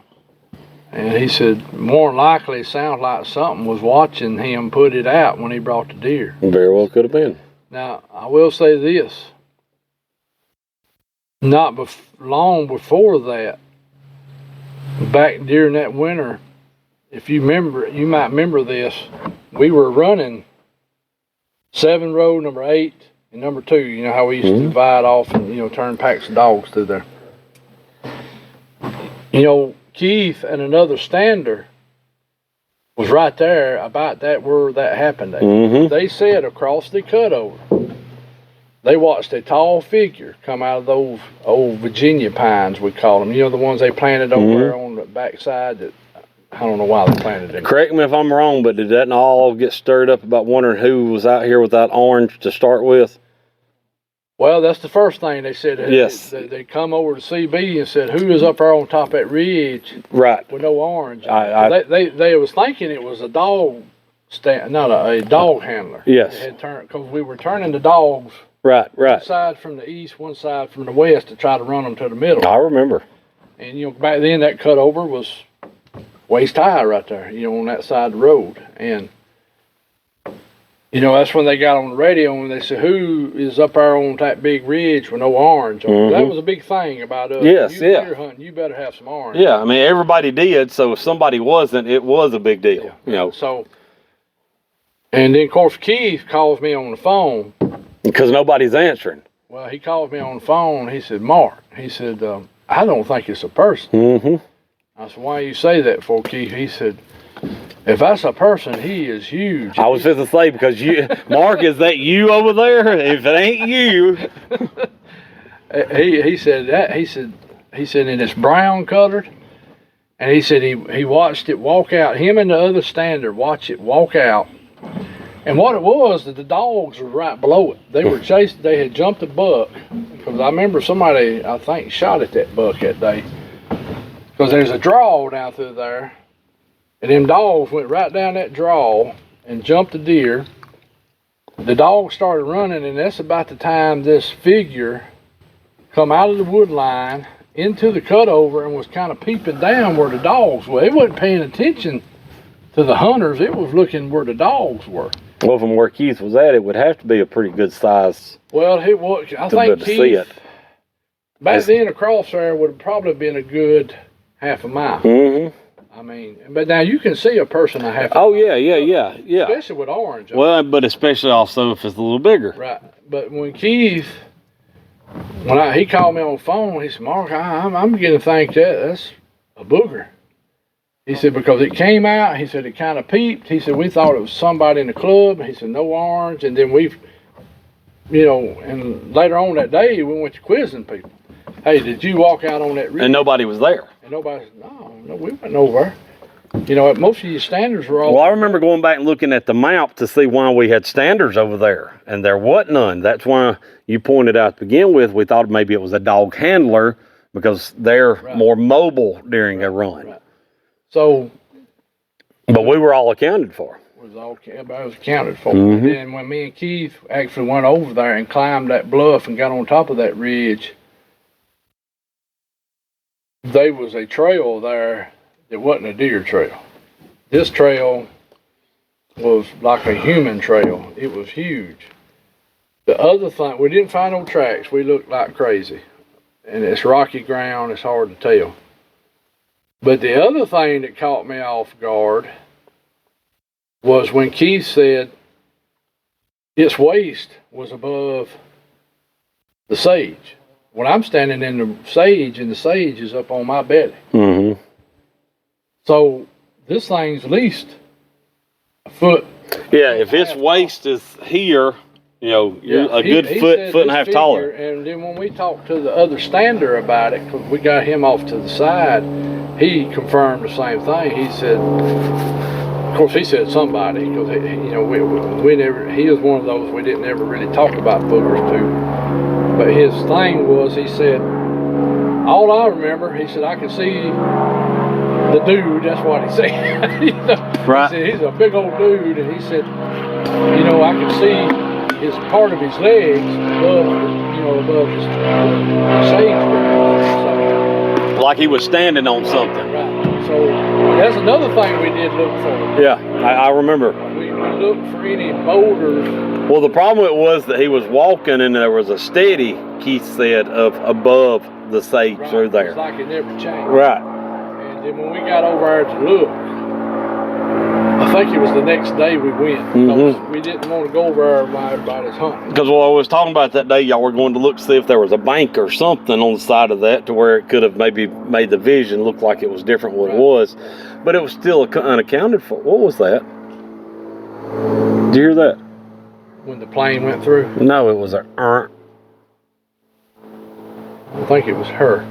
And he said, more than likely, it sounds like something was watching him put it out when he brought the deer. Very well could have been. Now, I will say this. Not long before that, back during that winter, if you remember, you might remember this, we were running 7 road, number 8, and number 2. You know how we used to divide off and, turn packs of dogs through there. Keith and another stander was right there about that where that happened. They said across the cutover, they watched a tall figure come out of those old Virginia pines, we call them. The ones they planted over there on the backside that I don't know why they planted them. Correct me if I'm wrong, but did that not all get stirred up about wondering who was out here with that orange to start with? Well, that's the first thing they said. Yes. They come over to CB and said, who is up there on top of that ridge Right. with no orange? I They was thinking it was a dog stand, not a dog handler. Yes. They had turned, because we were turning the dogs Right. one side from the east, one side from the west to try to run them to the middle. I remember. And back then that cutover was waist high right there, on that side of the road. And that's when they got on the radio and they said, who is up there on that big ridge with no orange? That was a big thing about us. Yes, you yeah. deer hunting, you better have some orange. Yeah, I mean, everybody did, so if somebody wasn't, it was a big deal. So, and then of course Keith calls me on the phone. Because nobody's answering. Well, he called me on the phone. He said, Mark, he said, I don't think it's a person. I said, why you say that for, Keith? He said, if that's a person, he is huge. I was just to say, because Mark, is that you over there? If it ain't you. He said that. He said, and it's brown colored. And he said he watched it walk out. Him and the other stander watched it walk out. And what it was, that the dogs were right below it. They were chasing. They had jumped a buck, because I remember somebody, I think, shot at that buck that day. Because there's a draw down through there, and them dogs went right down that draw and jumped the deer. The dogs started running, and that's about the time this figure come out of the wood line into the cutover and was kind of peeping down where the dogs were. It wasn't paying attention to the hunters. It was looking where the dogs were. Well, from where Keith was at, it would have to be a pretty good size. Well, it was. I to think be able to see Keith, it. back then across there would have probably been a good half a mile. I mean, but now you can see a person a half a Oh, mile. yeah. Especially with orange. Well, but especially also if it's a little bigger. Right. But when Keith, he called me on the phone, he said, Mark, I'm beginning to think that's a booger. He said, because it came out, he said, it kind of peeped. He said, we thought it was somebody in the club. He said, no arms. And then and later on that day, we went to quizzing people. Hey, did you walk out on that ridge? And nobody was there. And nobody said, no, we went over. Most of your standards were all. Well, I remember going back and looking at the map to see why we had standards over there, and there wasn't none. That's why you pointed out to begin with, we thought maybe it was a dog handler because they're more mobile during a run. Right. So. But we were all accounted for. Everybody was accounted for. Mm-hmm. And then when me and Keith actually went over there and climbed that bluff and got on top of that ridge, there was a trail there that wasn't a deer trail. This trail was like a human trail. It was huge. The other thing, we didn't find no tracks. We looked like crazy. And it's rocky ground, it's hard to tell. But the other thing that caught me off guard was when Keith said its waist was above the sage. When I'm standing in the sage, and the sage is up on my belly. Mm-hmm. So this thing's at least a foot. Yeah, if its waist is here, you're a good foot and a half taller. And then when we talked to the other stander about it, 'cause we got him off to the side, he confirmed the same thing. He said, of course, he said somebody, because we never. He was one of those we didn't ever really talk about boogers to. But his thing was, he said, all I remember, he said, I could see the dude. That's what he said. Right. He said he's a big old dude, and he said, I could see his part of his legs above his sage ground. Like he was standing on something. Right. So that's another thing we did look for. Yeah, I remember. We looked for any boulders. Well, the problem was that he was walking and there was a steady, Keith said, of above the sage through there. It's like it never changed. Right. And then when we got over there to look, I think it was the next day we went. Mm-hmm. We didn't want to go over there while everybody's hunting. Because what I was talking about that day, y'all were going to look to see if there was a bank or something on the side of that to where it could have maybe made the vision look like it was different what it was. But it was still unaccounted for. What was that? Did you hear that? When the plane went through? No, it was a I think it was her.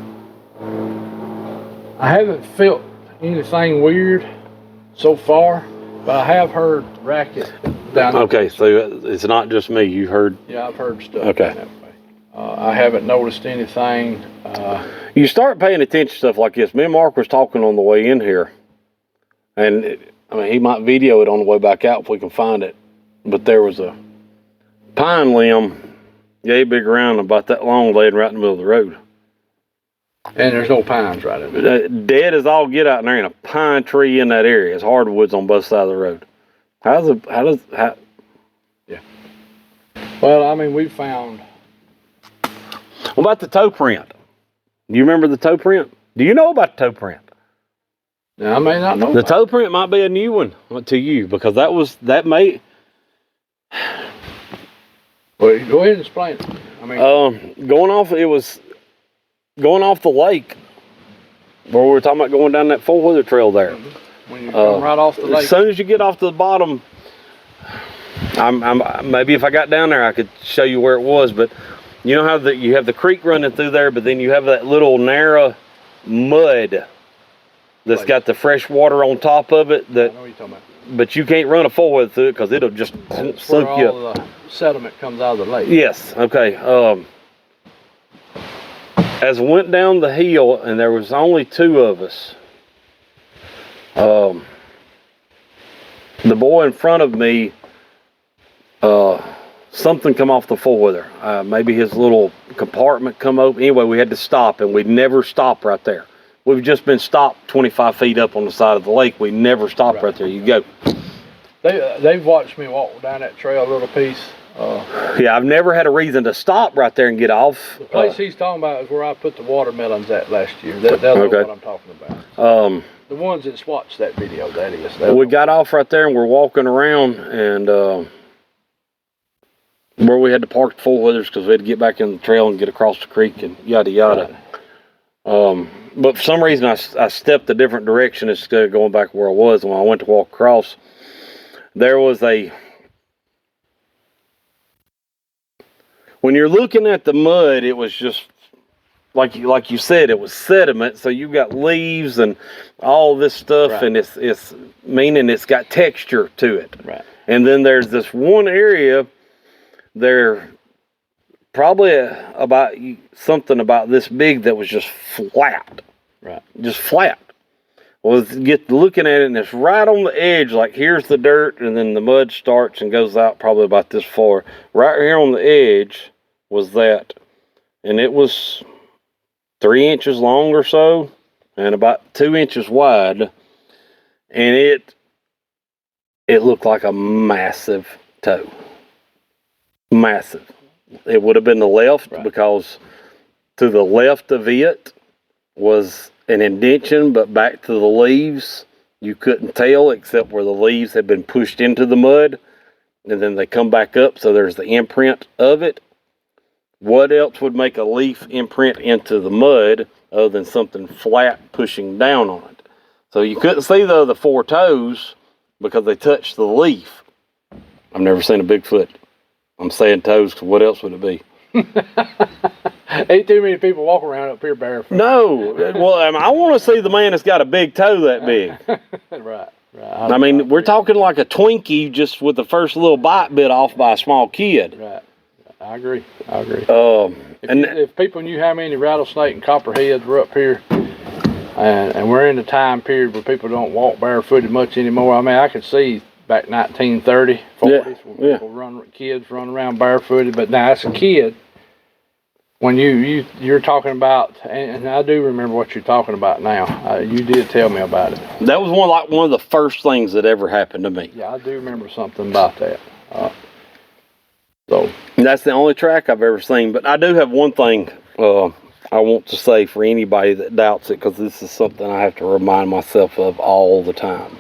I haven't felt anything weird so far, but I have heard racket down there. Okay, so it's not just me. You heard? Yeah, I've heard stuff. Okay. That way. I haven't noticed anything. You start paying attention to stuff like this. Me and Mark was talking on the way in here, and he might video it on the way back out if we can find it. But there was a pine limb, yay big around, about that long, laying right in the middle of the road. And there's no pines right in it. Dead as all get out, and there ain't a pine tree in that area. It's hardwoods on both sides of the road. How? Yeah. Well, we found. What about the toe print? Do you remember the toe print? Do you know about the toe print? Now, I may not know. The toe print might be a new one to you because that may. Well, go ahead and explain it. Going off the lake, where we were talking about going down that four-wheeler trail there. When you come right off the lake. As soon as you get off to the bottom, maybe if I got down there, I could show you where it was. But you know how you have the creek running through there, but then you have that little narrow mud that's got the fresh water on top of it. I know what you're talking about. But you can't run a four-wheeler through it because it'll just soak you up. All the sediment comes out of the lake. Yes. Okay. As I went down the hill, and there was only two of us, the boy in front of me, something come off the four-wheeler. Maybe his little compartment come open. Anyway, we had to stop, and we never stopped right there. We've just been stopped 25 feet up on the side of the lake. We never stopped right there. You go. They've watched me walk down that trail a little piece. Yeah, I've never had a reason to stop right there and get off. The place he's talking about is where I put the watermelons at last year. That's what I'm talking about. The ones that's watched that video, that is. We got off right there and we're walking around, and where we had to park the four-wheelers because we had to get back in the trail and get across the creek and yada yada. But for some reason, I stepped a different direction instead of going back where I was. When I went to walk across, there was when you're looking at the mud, it was just like you said, it was sediment. So you've got leaves and all this stuff, Right. and it's meaning it's got texture to it. Right. And then there's this one area there, probably about something about this big that was just flat. Right. Just flat. Well, get looking at it, and it's right on the edge. Like, here's the dirt, and then the mud starts and goes out probably about this far. Right here on the edge was that, and it was 3 inches long or so, and about 2 inches wide, and it looked like a massive toe. Massive. It would have been the left, Right. because to the left of it was an indentation, but back to the leaves, you couldn't tell except where the leaves had been pushed into the mud, and then they come back up, so there's the imprint of it. What else would make a leaf imprint into the mud other than something flat pushing down on it? So you couldn't see the other 4 toes because they touched the leaf. I've never seen a Bigfoot. I'm saying toes, because what else would it be? Ain't too many people walk around up here barefoot. No. Well, I want to see the man that's got a big toe that big. Right. I mean, we're talking like a Twinkie just with the first little bite bit off by a small kid. Right. I agree. And If people knew how many rattlesnake and copperheads were up here, and we're in the time period where people don't walk barefooted much anymore. I mean, I could see back 1930, 40s, when kids run around barefooted. But now, as a kid, when you're talking about, and I do remember what you're talking about now. You did tell me about it. that was one of the first things that ever happened to me. Yeah, I do remember something about that. So That's the only track I've ever seen. But I do have one thing I want to say for anybody that doubts it, because this is something I have to remind myself of all the time.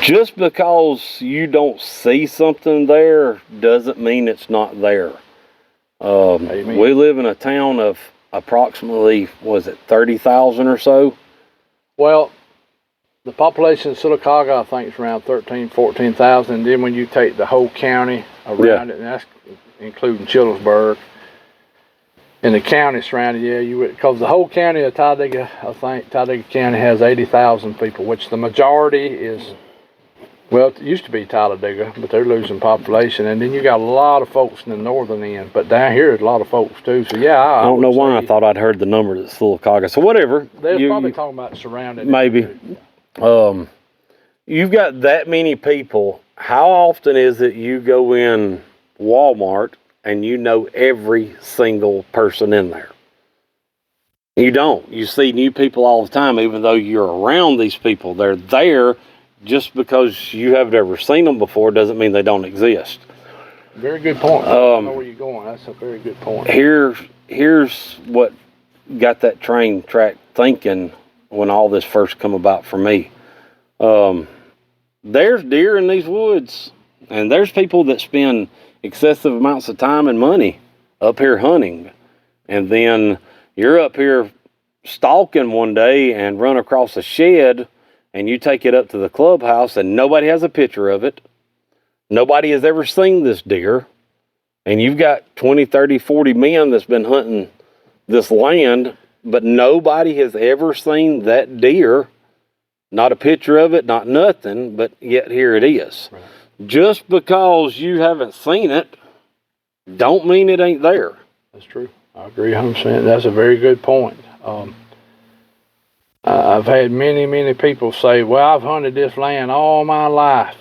Just because you don't see something there doesn't mean it's not there. Amen. We live in a town of approximately, 30,000 or so? Well, the population of Sylacauga, I think, is around 13,000, 14,000. Then when you take the whole county around it, and that's including Childersburg, and the county surrounded, because the whole county of Talladega, I think Talladega County has 80,000 people, which the majority is, well, it used to be Talladega, but they're losing population. And then you got a lot of folks in the northern end, but down here there's a lot of folks too. So yeah, I don't know would why I say thought I'd heard the number that's Sylacauga. So whatever. they're probably talking about surrounding. Maybe. You've got that many people. How often is it you go in Walmart and you know every single person in there? You don't. You see new people all the time, even though you're around these people. They're there. Just because you haven't ever seen them before doesn't mean they don't exist. Very good point. I don't know where you're going. That's a very good point. Here's what got that train track thinking when all this first come about for me. There's deer in these woods, and there's people that spend excessive amounts of time and money up here hunting, and then you're up here stalking one day and run across a shed, and you take it up to the clubhouse, and nobody has a picture of it. Nobody has ever seen this deer, and you've got 20, 30, 40 men that's been hunting this land, but nobody has ever seen that deer. Not a picture of it, not nothing, but yet here it is. Right. Just because you haven't seen it, don't mean it ain't there. That's true. I agree 100%. That's a very good point. I've had many people say, well, I've hunted this land all my life.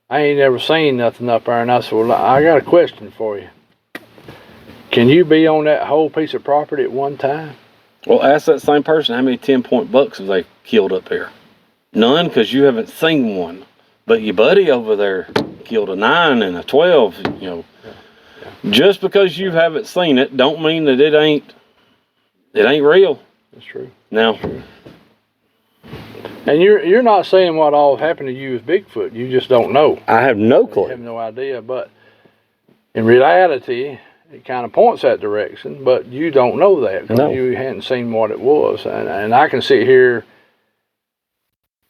I ain't never seen nothing up there. And I said, well, I got a question for you. Can you be on that whole piece of property at one time? Well, ask that same person how many 10-point bucks have they killed up here. None, because you haven't seen one. But your buddy over there killed a 9 and a 12, Yeah. Just because you haven't seen it don't mean that it ain't real. That's true. Now, That's true. And you're not saying what all happened to you is Bigfoot. You just don't know. I have no clue. You have no idea. But in reality, it kind of points that direction, but you don't know that because No. you hadn't seen what it was. And I can sit here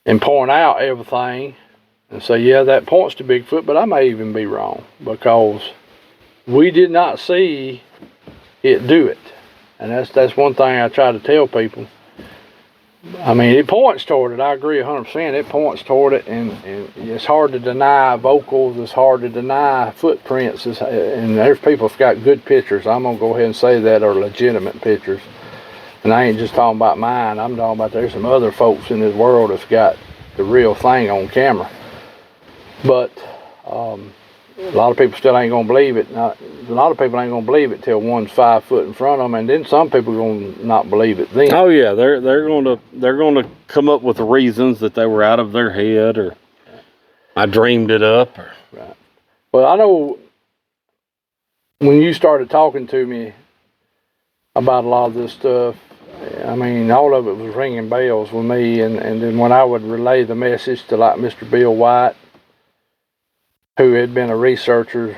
and point out everything and say, yeah, that points to Bigfoot, but I may even be wrong because we did not see it do it. And that's one thing I try to tell people. I mean, it points toward it. I agree 100%. It points toward it, and it's hard to deny vocals. It's hard to deny footprints. And there's people who've got good pictures. I'm going to go ahead and say that are legitimate pictures. And I ain't just talking about mine. I'm talking about there's some other folks in this world that's got the real thing on camera. But a lot of people still ain't going to believe it. A lot of people ain't going to believe it till one's 5 foot in front of them, and then some people are going to not believe it then. Oh yeah, they're going to come up with the reasons that they were out of their head, or I dreamed it up. Or... Right. Well, I know when you started talking to me about a lot of this stuff, I mean, all of it was ringing bells with me, and then when I would relay the message to like Mr. Bill White, who had been a researcher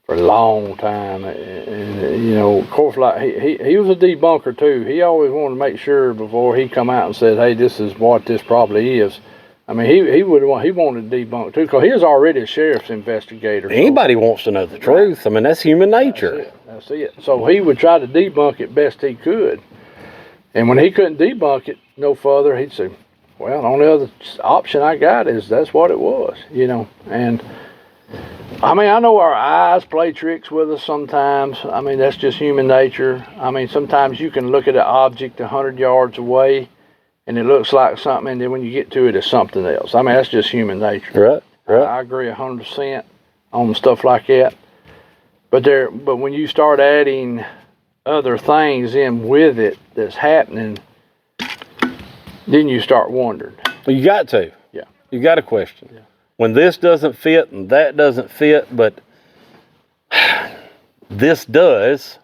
for a long time, and you know, of course, like he was a debunker too. He always wanted to make sure before he come out and said, "Hey, this is what this probably is." I mean, he wanted to debunk too, because he was already a sheriff's investigator. Anybody wants to know the truth. I mean, that's human nature. That's it. So he would try to debunk it best he could, and when he couldn't debunk it no further, he'd say, "Well, the only other option I got is that's what it was," you know, and. I mean, I know our eyes play tricks with us sometimes. I mean, that's just human nature. I mean, sometimes you can look at an object 100 yards away and it looks like something, and then when you get to it, it's something else. I mean, that's just human nature. Right. I agree 100% on stuff like that. But when you start adding other things in with it that's happening, then you start wondering. Well, you got to. Yeah. You got to question. Yeah. When this doesn't fit and that doesn't fit, but this does.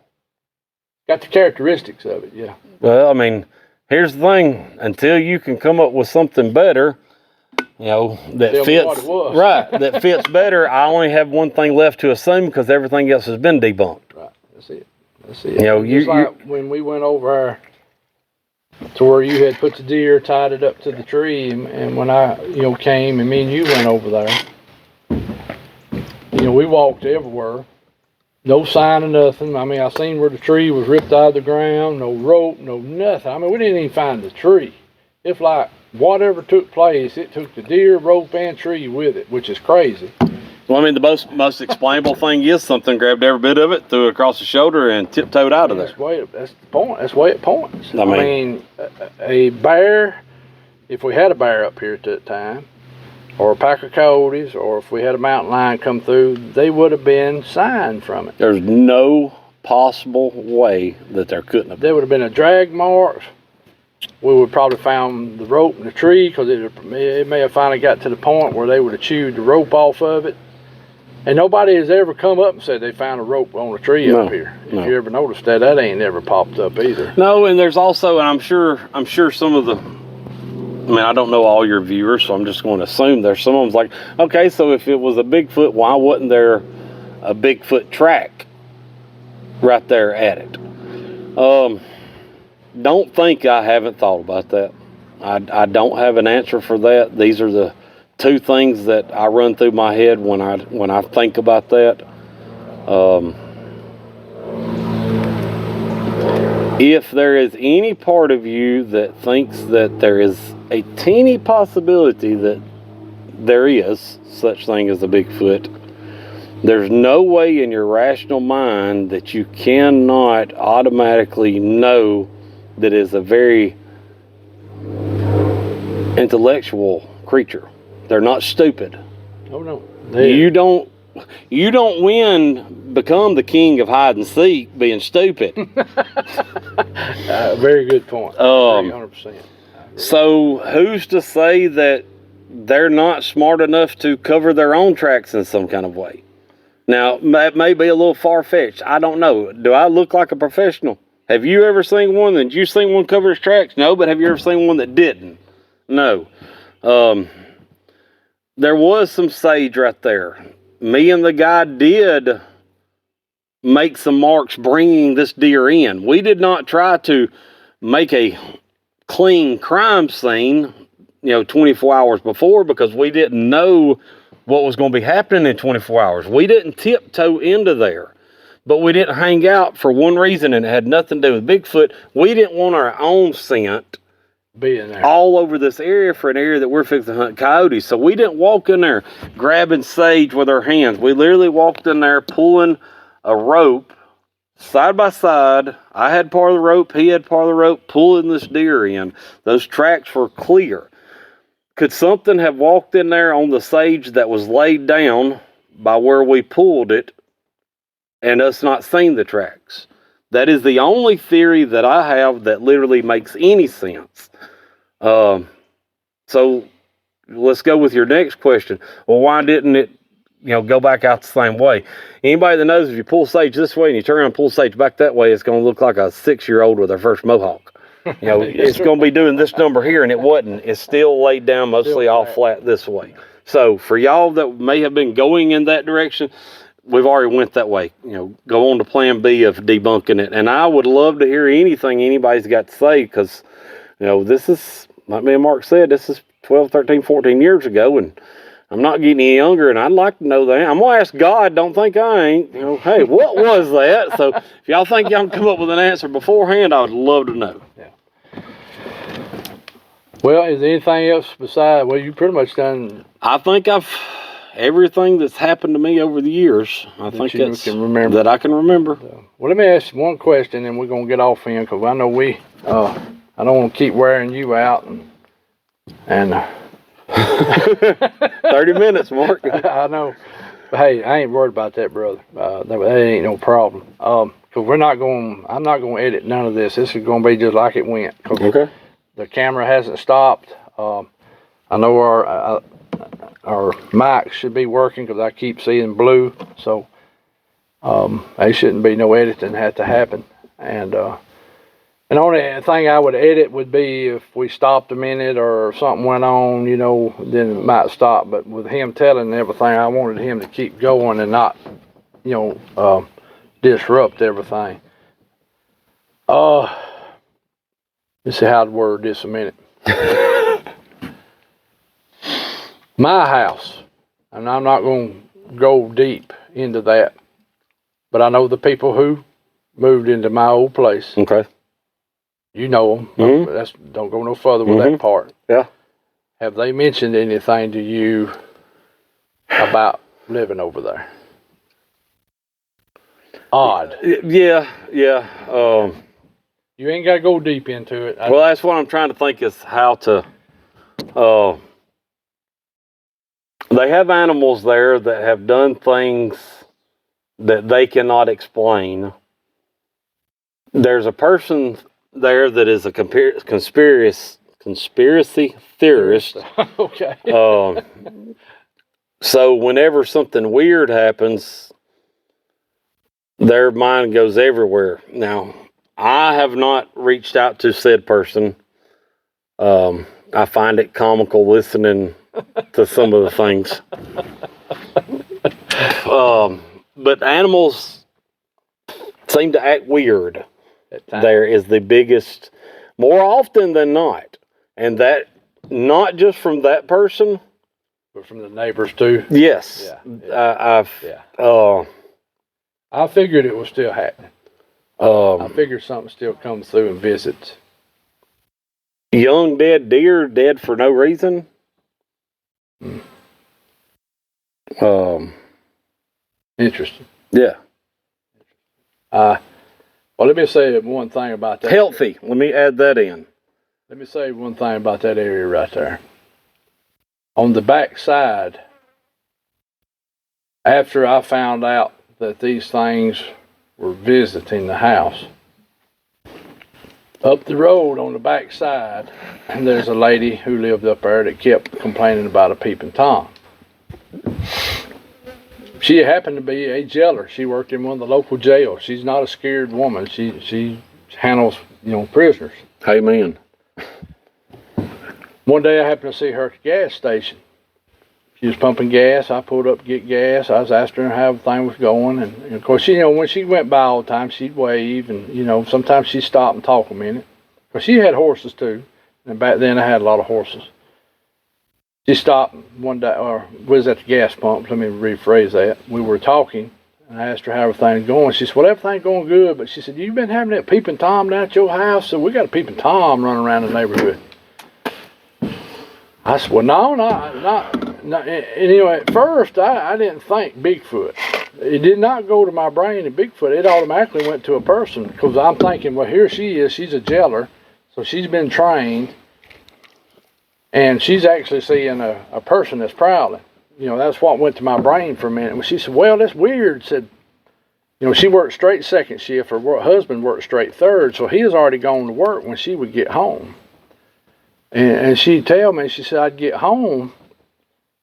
Got the characteristics of it, yeah. Well, I mean, here's the thing. Until you can come up with something better, you know, that Tell me fits, what it was. right, that fits better, I only have one thing left to assume because everything else has been debunked. Right, that's it. That's it. You know, Just like when we went over to where you had put the deer, tied it up to the tree, and when I, came and me and you went over there, we walked everywhere, no sign of nothing. I mean, I seen where the tree was ripped out of the ground, no rope, no nothing. I mean, we didn't even find the tree. It's like whatever took place, it took the deer, rope, and tree with it, which is crazy. Well, I mean, the most explainable thing is something grabbed every bit of it, threw it across the shoulder, and tiptoed out of there. That's the point. That's the way it points. I mean, a bear, if we had a bear up here at that time, or a pack of coyotes, or if we had a mountain lion come through, they would have been signed from it. There's no possible way that there couldn't have been. There would have been a drag mark. We would probably found the rope in the tree, because it may have finally got to the point where they would have chewed the rope off of it. And nobody has ever come up and said they found a rope on a tree up here. If you ever noticed that ain't never popped up either. No, and there's also, and I'm sure some of the, I mean, I don't know all your viewers, so I'm just going to assume there's some of them's like, okay, so if it was a Bigfoot, why wasn't there a Bigfoot track right there at it? Don't think I haven't thought about that. I don't have an answer for that. These are the two things that I run through my head when I think about that. If there is any part of you that thinks that there is a teeny possibility that there is such thing as a Bigfoot, there's no way in your rational mind that you cannot automatically know that is a very intellectual creature. They're not stupid. Oh no. You don't become the king of hide and seek being stupid. Very good point. 100%. So who's to say that they're not smart enough to cover their own tracks in some kind of way? Now, that may be a little far-fetched. I don't know. Do I look like a professional? Have you ever seen one? Did you seen one cover his tracks? No, but have you ever seen one that didn't? No. There was some sage right there. Me and the guy did make some marks bringing this deer in. We did not try to make a clean crime scene, 24 hours before, because we didn't know what was going to be happening in 24 hours. We didn't tiptoe into there, but we didn't hang out for one reason, and it had nothing to do with Bigfoot. We didn't want our own scent being there all over this area for an area that we're fixing to hunt coyotes. So we didn't walk in there grabbing sage with our hands. We literally walked in there pulling a rope side by side. I had part of the rope, he had part of the rope, pulling this deer in. Those tracks were clear. Could something have walked in there on the sage that was laid down by where we pulled it and us not seeing the tracks? That is the only theory that I have that literally makes any sense. So let's go with your next question. Well, why didn't it, go back out the same way? Anybody that knows, if you pull sage this way and you turn around and pull sage back that way, it's going to look like a 6-year-old with their first mohawk. It's going to be doing this number here, and it wasn't. It's still laid down mostly all flat this way. So for y'all that may have been going in that direction, we've already went that way. Go on to plan B of debunking it. And I would love to hear anything anybody's got to say, because, this is, like me and Mark said, this is 12, 13, 14 years ago, and I'm not getting any younger, and I'd like to know that. I'm going to ask God, don't think I ain't. Hey, what was that? So if y'all think y'all can come up with an answer beforehand, I would love to know. Yeah. Well, is there anything else besides, well, you pretty much done. I think everything that's happened to me over the years, I think that's that I can remember. Well, let me ask you one question, and we're going to get off in, because I know I don't want to keep wearing you out. And 30 minutes, Mark. I know. But hey, I ain't worried about that, brother. That ain't no problem. Because I'm not going to edit none of this. This is going to be just like it went. Okay. The camera hasn't stopped. I know our mics should be working, because I keep seeing blue. So there shouldn't be no editing had to happen. And the only thing I would edit would be if we stopped a minute or something went on, then it might stop. But with him telling everything, I wanted him to keep going and not, disrupt everything. Let's see how to word this a minute. My house, and I'm not going to go deep into that, but I know the people who moved into my old place. Okay. You know them. Mm-hmm. Don't go no further with that part. Yeah. Have they mentioned anything to you about living over there? Odd. Yeah. You ain't got to go deep into it. Well, that's what I'm trying to think is how to. They have animals there that have done things that they cannot explain. There's a person there that is a conspiracy theorist. Okay. So whenever something weird happens, their mind goes everywhere. Now, I have not reached out to said person. I find it comical listening to some of the things. But animals seem to act weird. There is the biggest, more often than not. And that, not just from that person, but from the neighbors too. Yes. I figured it was still happening. I figured something still comes through and visits. Young dead deer, dead for no reason. Interesting. Yeah. Well, let me say one thing about that. Healthy. Let me add that in. Let me say one thing about that area right there. On the back side, after I found out that these things were visiting the house, up the road on the back side, and there's a lady who lived up there that kept complaining about a peeping Tom. She happened to be a jailer. She worked in one of the local jails. She's not a scared woman. She handles, prisoners. Amen. One day I happened to see her at the gas station. She was pumping gas. I pulled up to get gas. I was asking her how everything was going. And of course, when she went by all the time, she'd wave. And, sometimes she'd stop and talk a minute. Because she had horses, too. And back then, I had a lot of horses. She stopped one day, or was at the gas pump. Let me rephrase that. We were talking, and I asked her how everything's going. She said, well, everything's going good. But she said, you've been having that peeping Tom down at your house? So we got a peeping Tom running around the neighborhood. I said, well, no, not. At first, I didn't think Bigfoot. It did not go to my brain to Bigfoot. It automatically went to a person, because I'm thinking, well, here she is. She's a jeller, so she's been trained, and she's actually seeing a person that's prowling. That's what went to my brain for a minute. When she said, well, that's weird, said, she worked straight second shift. Her husband worked straight third, so he was already gone to work when she would get home. And she'd tell me, she said, I'd get home,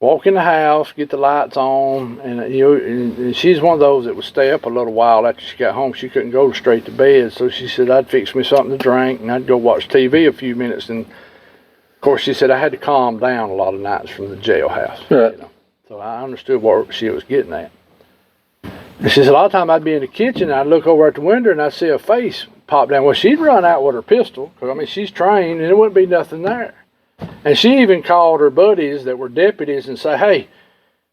walk in the house, get the lights on, and she's one of those that would stay up a little while after she got home. She couldn't go straight to bed, so she said, I'd fix me something to drink, and I'd go watch TV a few minutes. And, of course, she said I had to calm down a lot of nights from the jailhouse. Right. So I understood what she was getting at. And she said, a lot of times I'd be in the kitchen, and I'd look over at the window, and I'd see a face pop down. Well, she'd run out with her pistol, because, she's trained, and there wouldn't be nothing there. And she even called her buddies that were deputies and say, hey,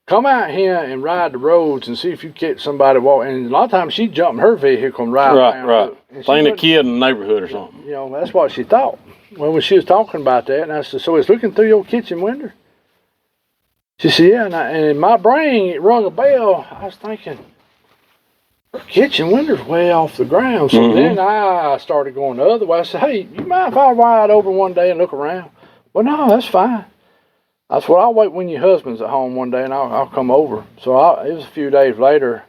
come out here and ride the roads and see if you catch somebody walking. And a lot of times she'd jump in her vehicle and ride around. Right. Playing a kid in the neighborhood or something. That's what she thought. Well, when she was talking about that, and I said, so it's looking through your kitchen window? She said, yeah. And in my brain, it rung a bell. I was thinking, her kitchen window's way off the ground. So then I started going the other way. I said, hey, you mind if I ride over one day and look around? Well, no, that's fine. I said, well, I'll wait when your husband's at home one day, and I'll come over. So it was a few days later.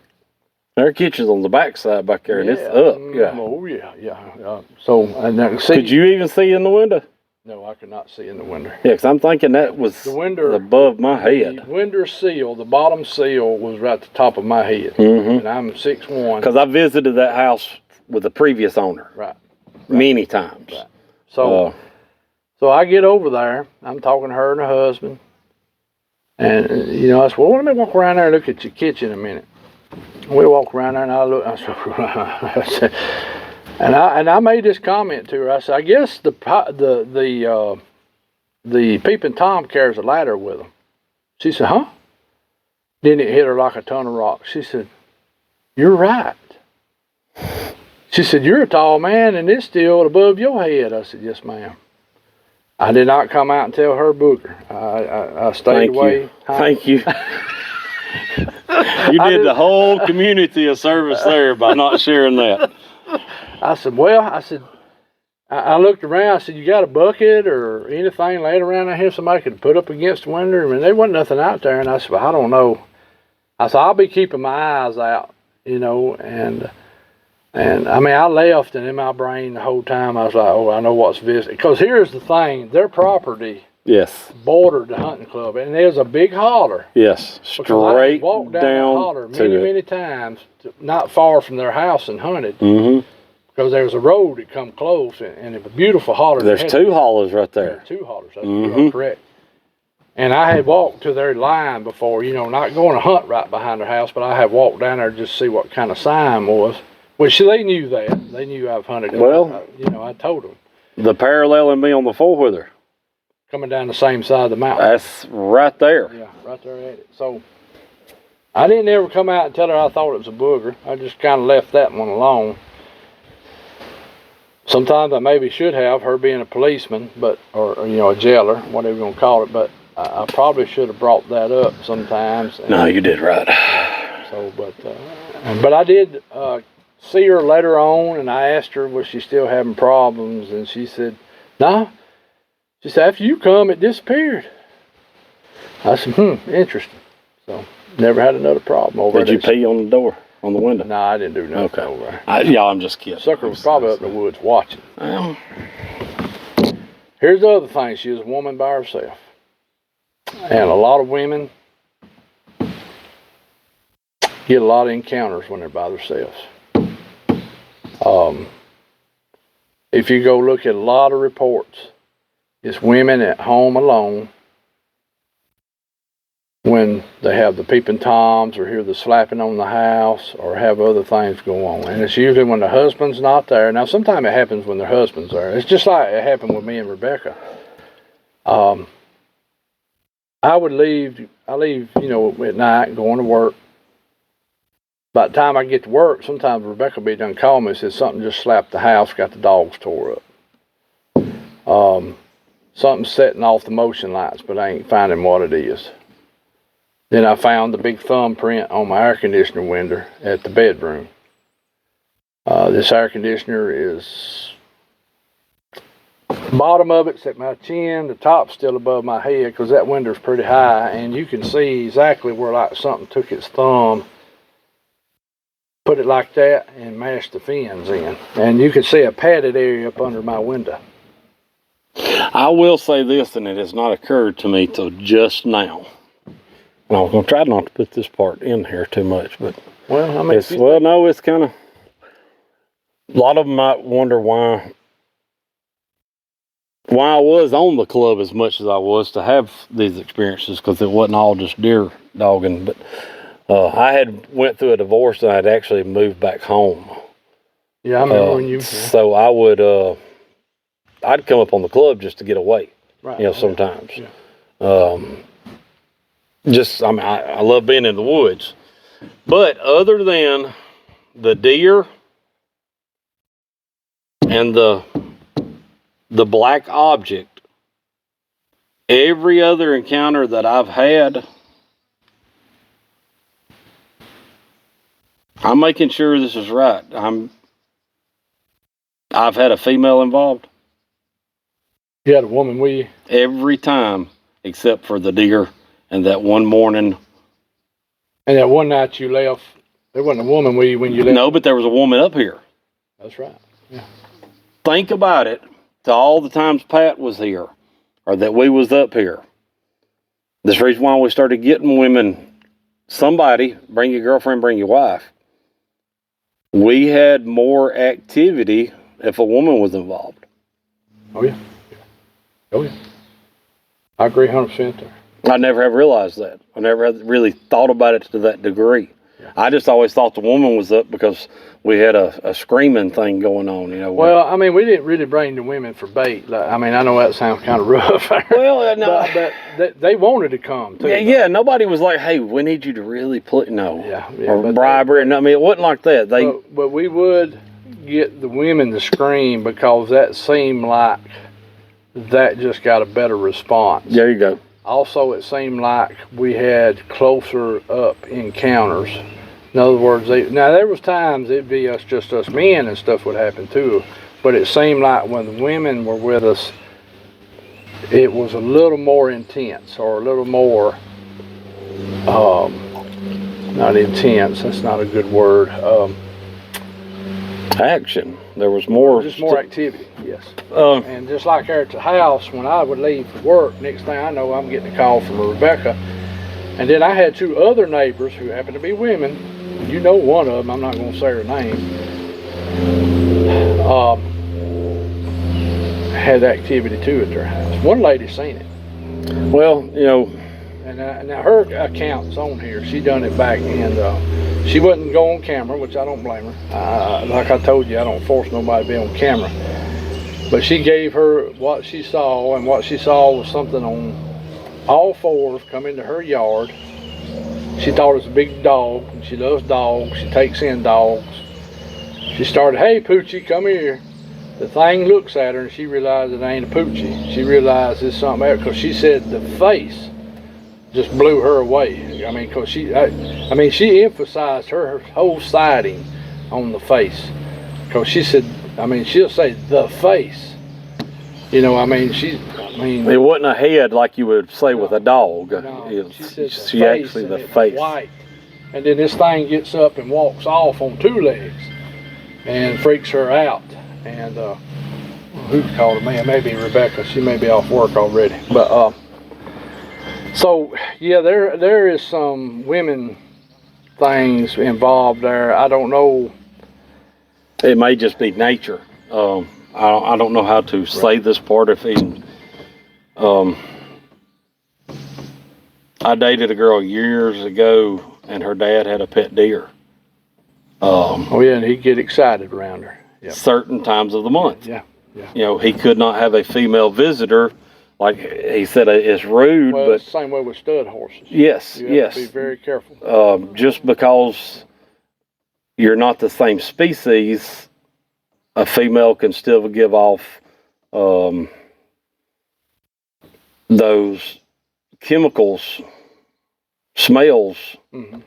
Their kitchen's on the backside back there, and it's up. Yeah. Oh, yeah. So, and then, could you even see in the window? No, I could not see in the window. Yeah, because I'm thinking that was the window above my head. The window sill, the bottom sill, was right at the top of my head. And I'm 6'1". Because I visited that house with the previous owner. Right. Many times. Right. So I get over there. I'm talking to her and her husband. And, I said, well, let me walk around there and look at your kitchen a minute. We walk around there, and I said, and I made this comment to her. I said, I guess the peeping Tom carries a ladder with him. She said, huh? Then it hit her like a ton of rocks. She said, you're right. She said, you're a tall man, and it's still above your head. I said, yes, ma'am. I did not come out and tell her booger. I stayed away. Thank you. You did the whole community a service there by not sharing that. I said, I looked around. I said, you got a bucket or anything laying around out here somebody could put up against the window? There wasn't nothing out there. And I said, well, I don't know. I said, I'll be keeping my eyes out, and I left, and in my brain the whole time I was like, oh, I know what's visiting. Because here's the thing, their property bordered the hunting club, and there's a big holler. Yes, straight I walked down the holler many, many times, not far from their house, and hunted. Because there was a road that come close, and it was a beautiful holler. There's two hollers right there. Two hollers, that's correct. And I had walked to their line before, not going to hunt right behind their house, but I had walked down there just to see what kind of sign was. Which they knew that. They knew I've hunted. Well, I told them. The paralleling me on the four-wheeler. Coming down the same side of the mountain. That's right there. Yeah, right there at it. So, I didn't ever come out and tell her I thought it was a booger. I just kind of left that one alone. Sometimes I maybe should have, her being a policeman, or a jailer, whatever you want to call it, but I probably should have brought that up sometimes. No, you did right. So, but I did see her later on, and I asked her, was she still having problems? And she said, no. She said, after you come, it disappeared. I said, interesting. So, never had another problem over there. Did you pee on the door, on the window? No, I didn't do nothing over there. I'm just kidding. Sucker was probably up in the woods watching. Here's the other thing. She was a woman by herself. And a lot of women get a lot of encounters when they're by themselves. If you go look at a lot of reports, it's women at home alone when when they have the peeping toms or hear the slapping on the house or have other things go on. And it's usually when the husband's not there. Now, sometimes it happens when their husband's there. It's just like it happened with me and Rebecca. I leave, you know, at night, going to work. By the time I get to work, sometimes Rebecca will be done call me and says something just slapped the house, got the dogs tore up. Something's setting off the motion lights, but I ain't finding what it is. Then I found the big thumbprint on my air conditioner window at the bedroom. This air conditioner is, bottom of it's at my chin, the top's still above my head because that window's pretty high, and you can see exactly where like something took its thumb, put it like that, and mashed the fins in. And you can see a padded area up under my window. I will say this, and it has not occurred to me till just now. And I was going to try not to put this part in here too much, but Well, I mean, it's kind of, a lot of them might wonder why I was on the club as much as I was to have these experiences, because it wasn't all just deer dogging. But I had went through a divorce and I had actually moved back home. yeah, I remember when you. So I would, I'd come up on the club just to get away, Right. you know, sometimes. Yeah. I mean, I love being in the woods. But other than the deer and the black object, every other encounter that I've had, I'm making sure this is right. I've had a female involved. You had a woman with you? Every time, except for the deer and that one morning. And that one night you left, there wasn't a woman with you when you left? No, but there was a woman up here. That's right. Yeah. Think about it, to all the times Pat was here, or that we was up here. This reason why we started getting women, somebody, bring your girlfriend, bring your wife. We had more activity if a woman was involved. Oh, yeah. Oh, yeah. I agree 100% there. I never have realized that. I never have really thought about it to that degree. Yeah. I just always thought the woman was up because we had a screaming thing going on, you know. Well, I mean, we didn't really bring the women for bait. Like, I mean, I know that sounds kind of rough. Well, no. but they wanted to come, too. Yeah, nobody was like, hey, we need you to really no. Yeah, or bribery. I mean, it wasn't like that. But we would get the women to scream because that seemed like that just got a better response. There you go. Also, it seemed like we had closer up encounters. In other words, now there was times it'd be just us men and stuff would happen too, but it seemed like when the women were with us, it was a little more intense, or a little more, not intense, that's not a good word. Action. There was more. Just more activity, yes. And just like there at the house, when I would leave for work, next thing I know, I'm getting a call from Rebecca. And then I had two other neighbors who happened to be women. You know one of them, I'm not going to say her name. Had activity too at their house. One lady seen it. Well, you know. And now her account's on here. She done it back, and she wouldn't go on camera, which I don't blame her. Like I told you, I don't force nobody to be on camera. But she gave her what she saw, and what she saw was something on all fours come into her yard. She thought it was a big dog, and she loves dogs. She takes in dogs. She started, hey, Poochie, come here. The thing looks at her, and she realized it ain't a Poochie. She realized it's something else, because she said the face just blew her away. I mean, because she emphasized her whole sighting on the face. Because she said, I mean, she'll say the face. You know, I mean, it wasn't a head like you would say with a dog. No, she said she actually the face. White. And then this thing gets up and walks off on two legs and freaks her out. And who called her? Man, maybe Rebecca. She may be off work already. But so yeah, there is some women things involved there. I don't know. It may just be nature. I don't know how to say this part if even. I dated a girl years ago, and her dad had a pet deer. Oh yeah, and he'd get excited around her. Yeah. Certain times of the month. Yeah. You know, he could not have a female visitor. Like he said, it's rude, Well, but it's the same way with stud horses. yes, You have to be very careful. just because you're not the same species, a female can still give off those chemicals, smells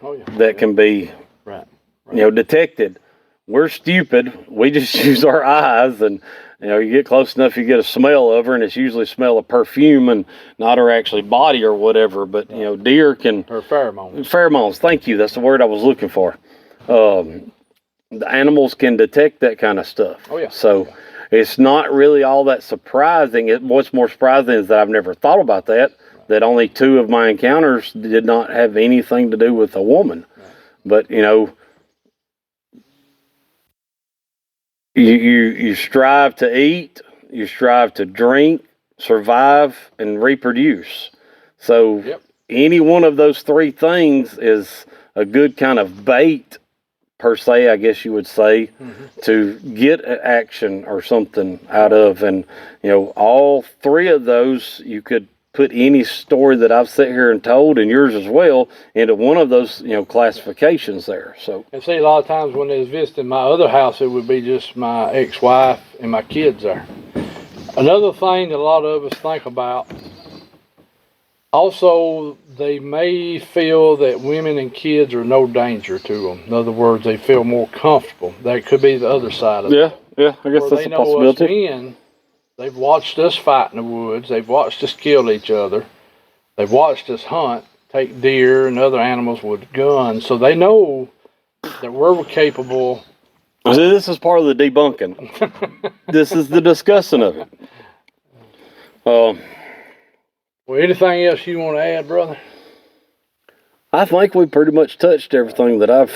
Oh yeah. that can be, Right. you know, detected. We're stupid. We just use our eyes, and you know, you get close enough, you get a smell of her, and it's usually smell of perfume and not her actually body or whatever. But you know, deer can Her pheromones. pheromones. Thank you. That's the word I was looking for. The animals can detect that kind of stuff. Oh yeah. So it's not really all that surprising. What's more surprising is that I've never thought about that. That only 2 of my encounters did not have anything to do with a woman. Right. But you know, you strive to eat, you strive to drink, survive, and reproduce. So Yep. any one of those 3 things is a good kind of bait, per se, I guess you would say, to get an action or something out of. And you know, all 3 of those, you could put any story that I've sat here and told, and yours as well, into one of those, you know, classifications there. So And see, a lot of times when they was visiting my other house, it would be just my ex-wife and my kids there. Another thing that a lot of us think about, also, they may feel that women and kids are no danger to them. In other words, they feel more comfortable. That could be the other side of it. yeah, I guess Where that's they a know us possibility. men, they've watched us fight in the woods. They've watched us kill each other. They've watched us hunt, take deer and other animals with guns. So they know that we're capable. See, this is part of the debunking. This is the discussing of it. Well, anything else you want to add, brother? I think we pretty much touched everything that I've.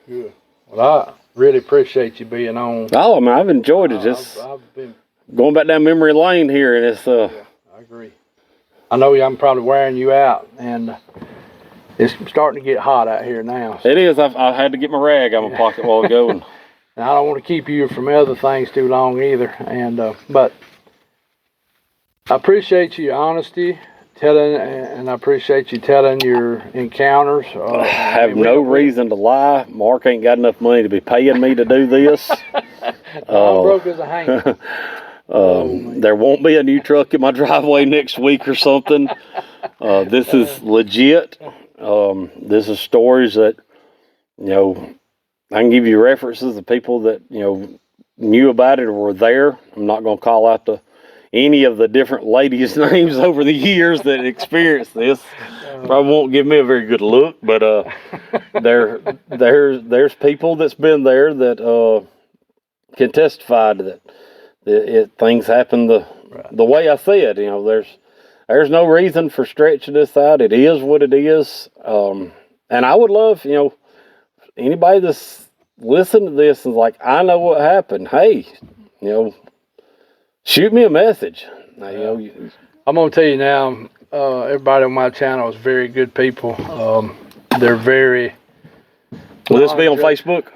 Good. Well, I really appreciate you being on. Oh, I mean, I've enjoyed it. Just I've been. going back down memory lane here, and it's I agree. I know I'm probably wearing you out, and it's starting to get hot out here now. It is. I had to get my rag out of my pocket a while ago, and And I don't want to keep you from other things too long either. And but I appreciate your honesty, telling, and I appreciate you telling your encounters. I have no reason to lie. Mark ain't got enough money to be paying me to do this. I'm broke as a hangman. There won't be a new truck in my driveway next week or something. This is legit. This is stories that, you know, I can give you references of people that, you know, knew about it or were there. I'm not going to call out any of the different ladies' names over the years that experienced this. Probably won't give me a very good look, but there's people that's been there that can testify to that. Things happen the way I said. You know, there's no reason for stretching this out. It is what it is. And I would love, you know, anybody that's listened to this is like, I know what happened. Hey, you know, shoot me a message. Now, you know, I'm gonna tell you now. Everybody on my channel is very good people. They're very. Will this be on Facebook?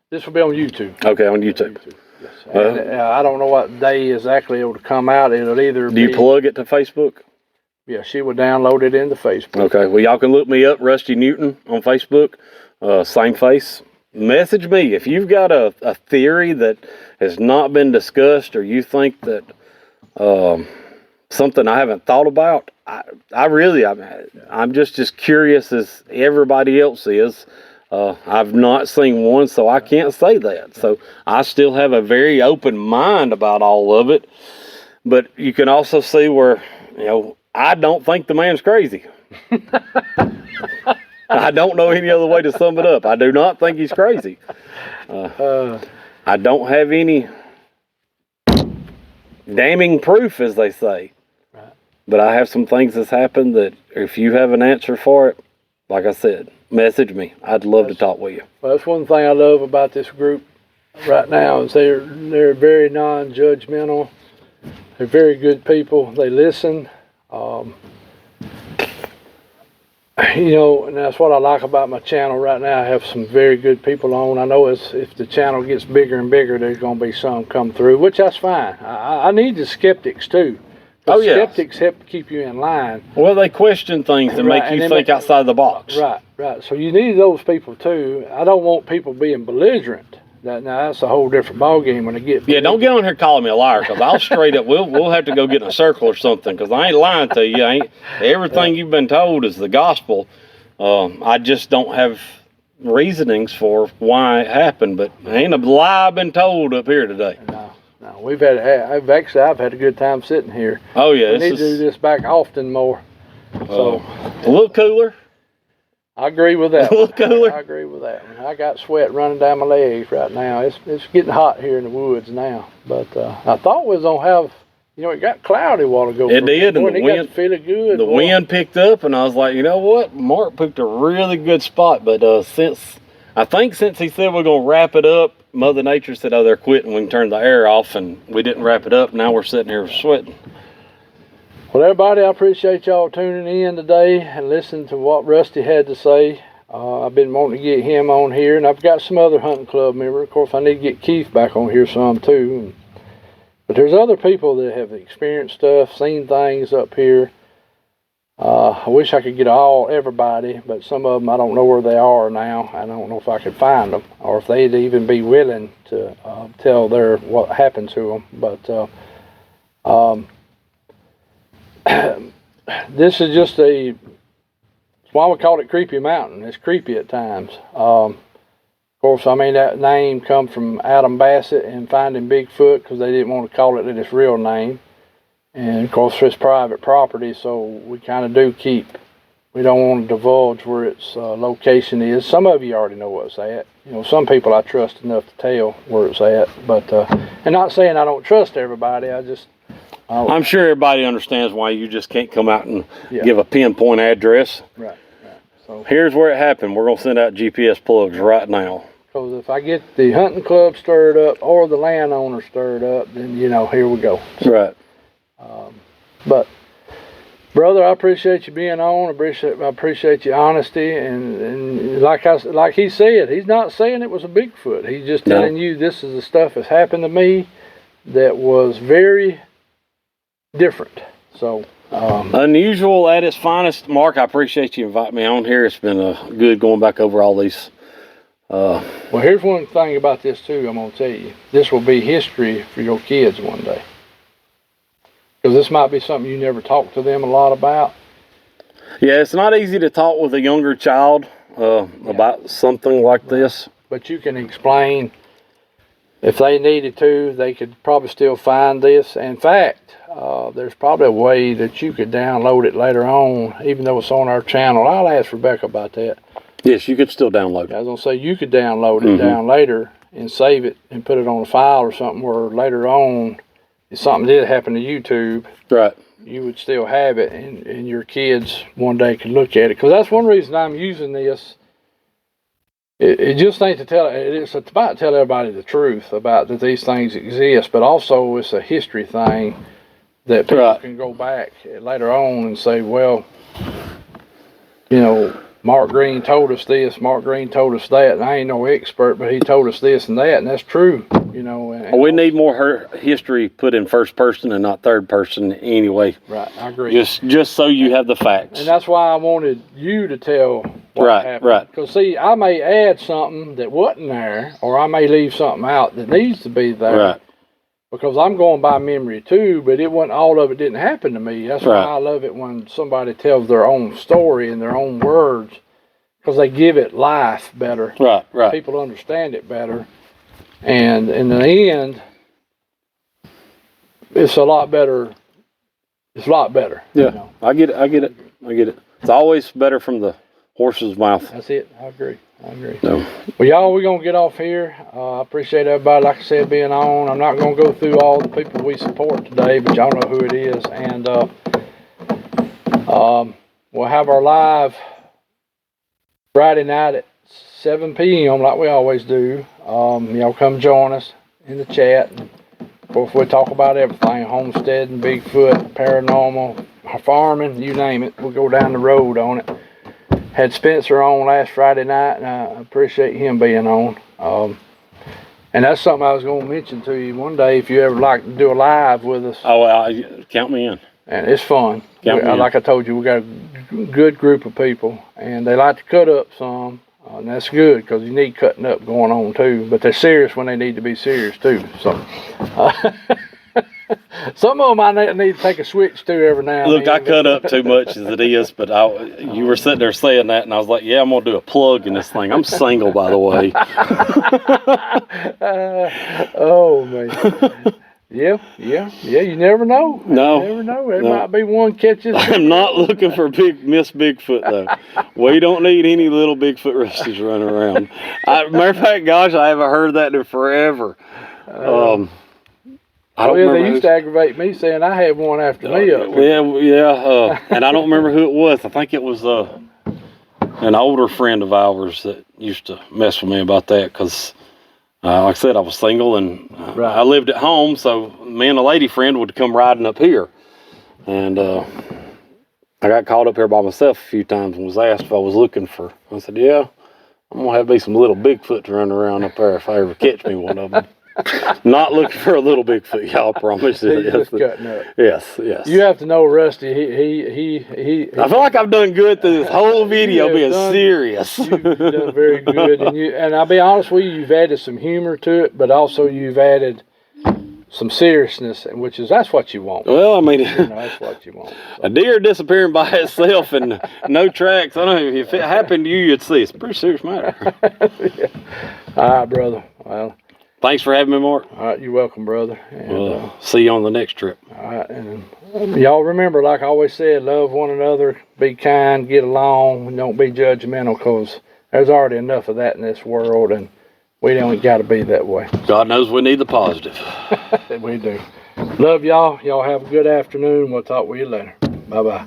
This will be on YouTube. Okay, on YouTube. Yes. And, I don't know what day exactly it will come out. It'll either Do you plug it to Facebook? Yeah, she will download it into Facebook. Okay, well, y'all can look me up, Rusty Newton, on Facebook. Same face. Message me if you've got a theory that has not been discussed, or you think that something I haven't thought about. I'm just as curious as everybody else is. I've not seen one, so I can't say that. So I still have a very open mind about all of it. But you can also see where, you know, I don't think the man's crazy. I don't know any other way to sum it up. I do not think he's crazy. I don't have any damning proof, as they say. Right. But I have some things that's happened that if you have an answer for it, like I said, message me. I'd love to talk with you. Well, that's one thing I love about this group right now is they're very non-judgmental. They're very good people. They listen. You know, and that's what I like about my channel right now. I have some very good people on. I know if the channel gets bigger and bigger, there's going to be some come through, which that's fine. I need the skeptics too. Oh, yeah. Skeptics help keep you in line. Well, they question things and Right, make and you they think make- outside the box. Right. So you need those people too. I don't want people being belligerent. Now that's a whole different ballgame when they get. Yeah, don't get on here calling me a liar, because I'll straight up, we'll have to go get in a circle or something, because I ain't lying to you. Everything you've been told is the gospel. I just don't have reasonings for why it happened, but ain't a lie been told up here today. No, I've had a good time sitting here. Oh yeah, We need to do this back often more. So a little cooler. I agree with that. A little cooler. I agree with that. I got sweat running down my legs right now. It's getting hot here in the woods now. But I thought we was gonna have, it got cloudy a while ago. It did, and boy, the it wind got feeling good. The boy. wind picked up, and I was like, you know what? Mark picked a really good spot. But since he said we're gonna wrap it up, Mother Nature said, "Oh, they're quitting. We can turn the air off," and we didn't wrap it up. Now we're sitting here sweating. Well, everybody, I appreciate y'all tuning in today and listening to what Rusty had to say. I've been wanting to get him on here, and I've got some other hunting club members. Of course, I need to get Keith back on here some too. But there's other people that have experienced stuff, seen things up here. I wish I could get everybody, but some of them I don't know where they are now. I don't know if I could find them or if they'd even be willing to tell what happened to them. But this is just that's why we call it Creepy Mountain. It's creepy at times. Of course, I mean, that name come from Adam Bassett and Finding Bigfoot, because they didn't want to call it its real name. And of course, it's private property, so we kind of we don't want to divulge where its location is. Some of you already know where it's at. Some people I trust enough to tell where it's at. But, and not saying I don't trust everybody, I'm sure everybody understands why you just can't come out and Yeah. give a pinpoint address. Right. So Here's where it happened. We're gonna send out GPS plugs right now. because if I get the hunting club stirred up or the landowner stirred up, then, here we go. Right. But, brother, I appreciate you being on. I appreciate your honesty. And like he said, he's not saying it was a Bigfoot. He's just No. telling you this is the stuff that's happened to me that was very different. So, Unusual at its finest. Mark, I appreciate you inviting me on here. It's been good going back over all these. well, here's one thing about this, too, I'm going to tell you. This will be history for your kids one day. Because this might be something you never talk to them a lot about. Yeah, it's not easy to talk with a younger child about something like this. But you can explain, if they needed to, they could probably still find this. In fact, there's probably a way that you could download it later on, even though it's on our channel. I'll ask Rebecca about that. Yes, you could still download I it. was going to say you could download it down later and save it and put it on a file or something where later on, if something did happen to YouTube, Right. you would still have it, and your kids one day could look at it. Because that's one reason I'm using this. It just ain't it's about to tell everybody the truth about that these things exist, but also it's a history thing that people Right. can go back later on and say, well, Mark Green told us this, Mark Green told us that, and I ain't no expert, but he told us this and that, and that's true, And We need more history put in first person and not third person anyway. right, I agree. Just so you have the facts. And that's why I wanted you to tell what Right, happened. right. Because, see, I may add something that wasn't there, or I may leave something out that needs to be there. Right. Because I'm going by memory too, but all of it didn't happen to me. That's Right. why I love it when somebody tells their own story in their own words, because they give it life better. Right. People understand it better. And in the end, it's a lot better. It's a lot better. Yeah. I get it. It's always better from the horse's mouth. That's it. I agree. So, Well, y'all, we're going to get off here. I appreciate everybody, like I said, being on. I'm not going to go through all the people we support today, but y'all know who it is. And we'll have our live Friday night at 7 p.m. like we always do. Y'all come join us in the chat. And of course, we'll talk about everything, homesteading, Bigfoot, paranormal, farming, you name it. We'll go down the road on it. Had Spencer on last Friday night, and I appreciate him being on. And that's something I was going to mention to you one day if you ever like to do a live with us. Oh, count me in. And it's fun. Count me in. Like I told you, we got a good group of people, and they like to cut up some. And that's good because you need cutting up going on too. But they're serious when they need to be serious too. So some of them I need to take a switch to every now and Look, then. I cut up too much as it is, but you were sitting there saying that, and I was like, yeah, I'm going to do a plug in this thing. I'm single, by the way. Oh, man. Yeah, you never know. No. You never know. There No. might be one catches. I'm not looking for Miss Bigfoot, though. We don't need any little Bigfoot rusties running around. Matter of fact, gosh, I haven't heard that in forever. I don't remember. They used to aggravate me saying I had one after me up. Yeah, and I don't remember who it was. I think it was an older friend of ours that used to mess with me about that because, like I said, I was single and Right. I lived at home, so me and a lady friend would come riding up here. And I got caught up here by myself a few times and was asked if I was looking for. I said, yeah, I'm going to have me some little Bigfoot to run around up there if I ever catch me one of them. Not looking for a little Bigfoot, y'all, promise you. He's just cutting up. Yes. You have to know Rusty. He I feel like I've done good through this whole video You have being done- serious. You've done very good, and I'll be honest with you, you've added some humor to it, but also you've added some seriousness, that's what you want. Well, I mean, That's what you want. a deer disappearing by itself and no tracks. I don't know if it happened to you, you'd see it's a pretty serious matter. Yeah. All right, brother. Well, Thanks for having me, Mark. all right, you're welcome, brother. And, We'll see you on the next trip. all right, and y'all remember, like I always said, love one another, be kind, get along, and don't be judgmental, because there's already enough of that in this world, and we don't got to be that way. God knows we need the positive. We do. Love y'all. Y'all have a good afternoon. We'll talk with you later. Bye-bye.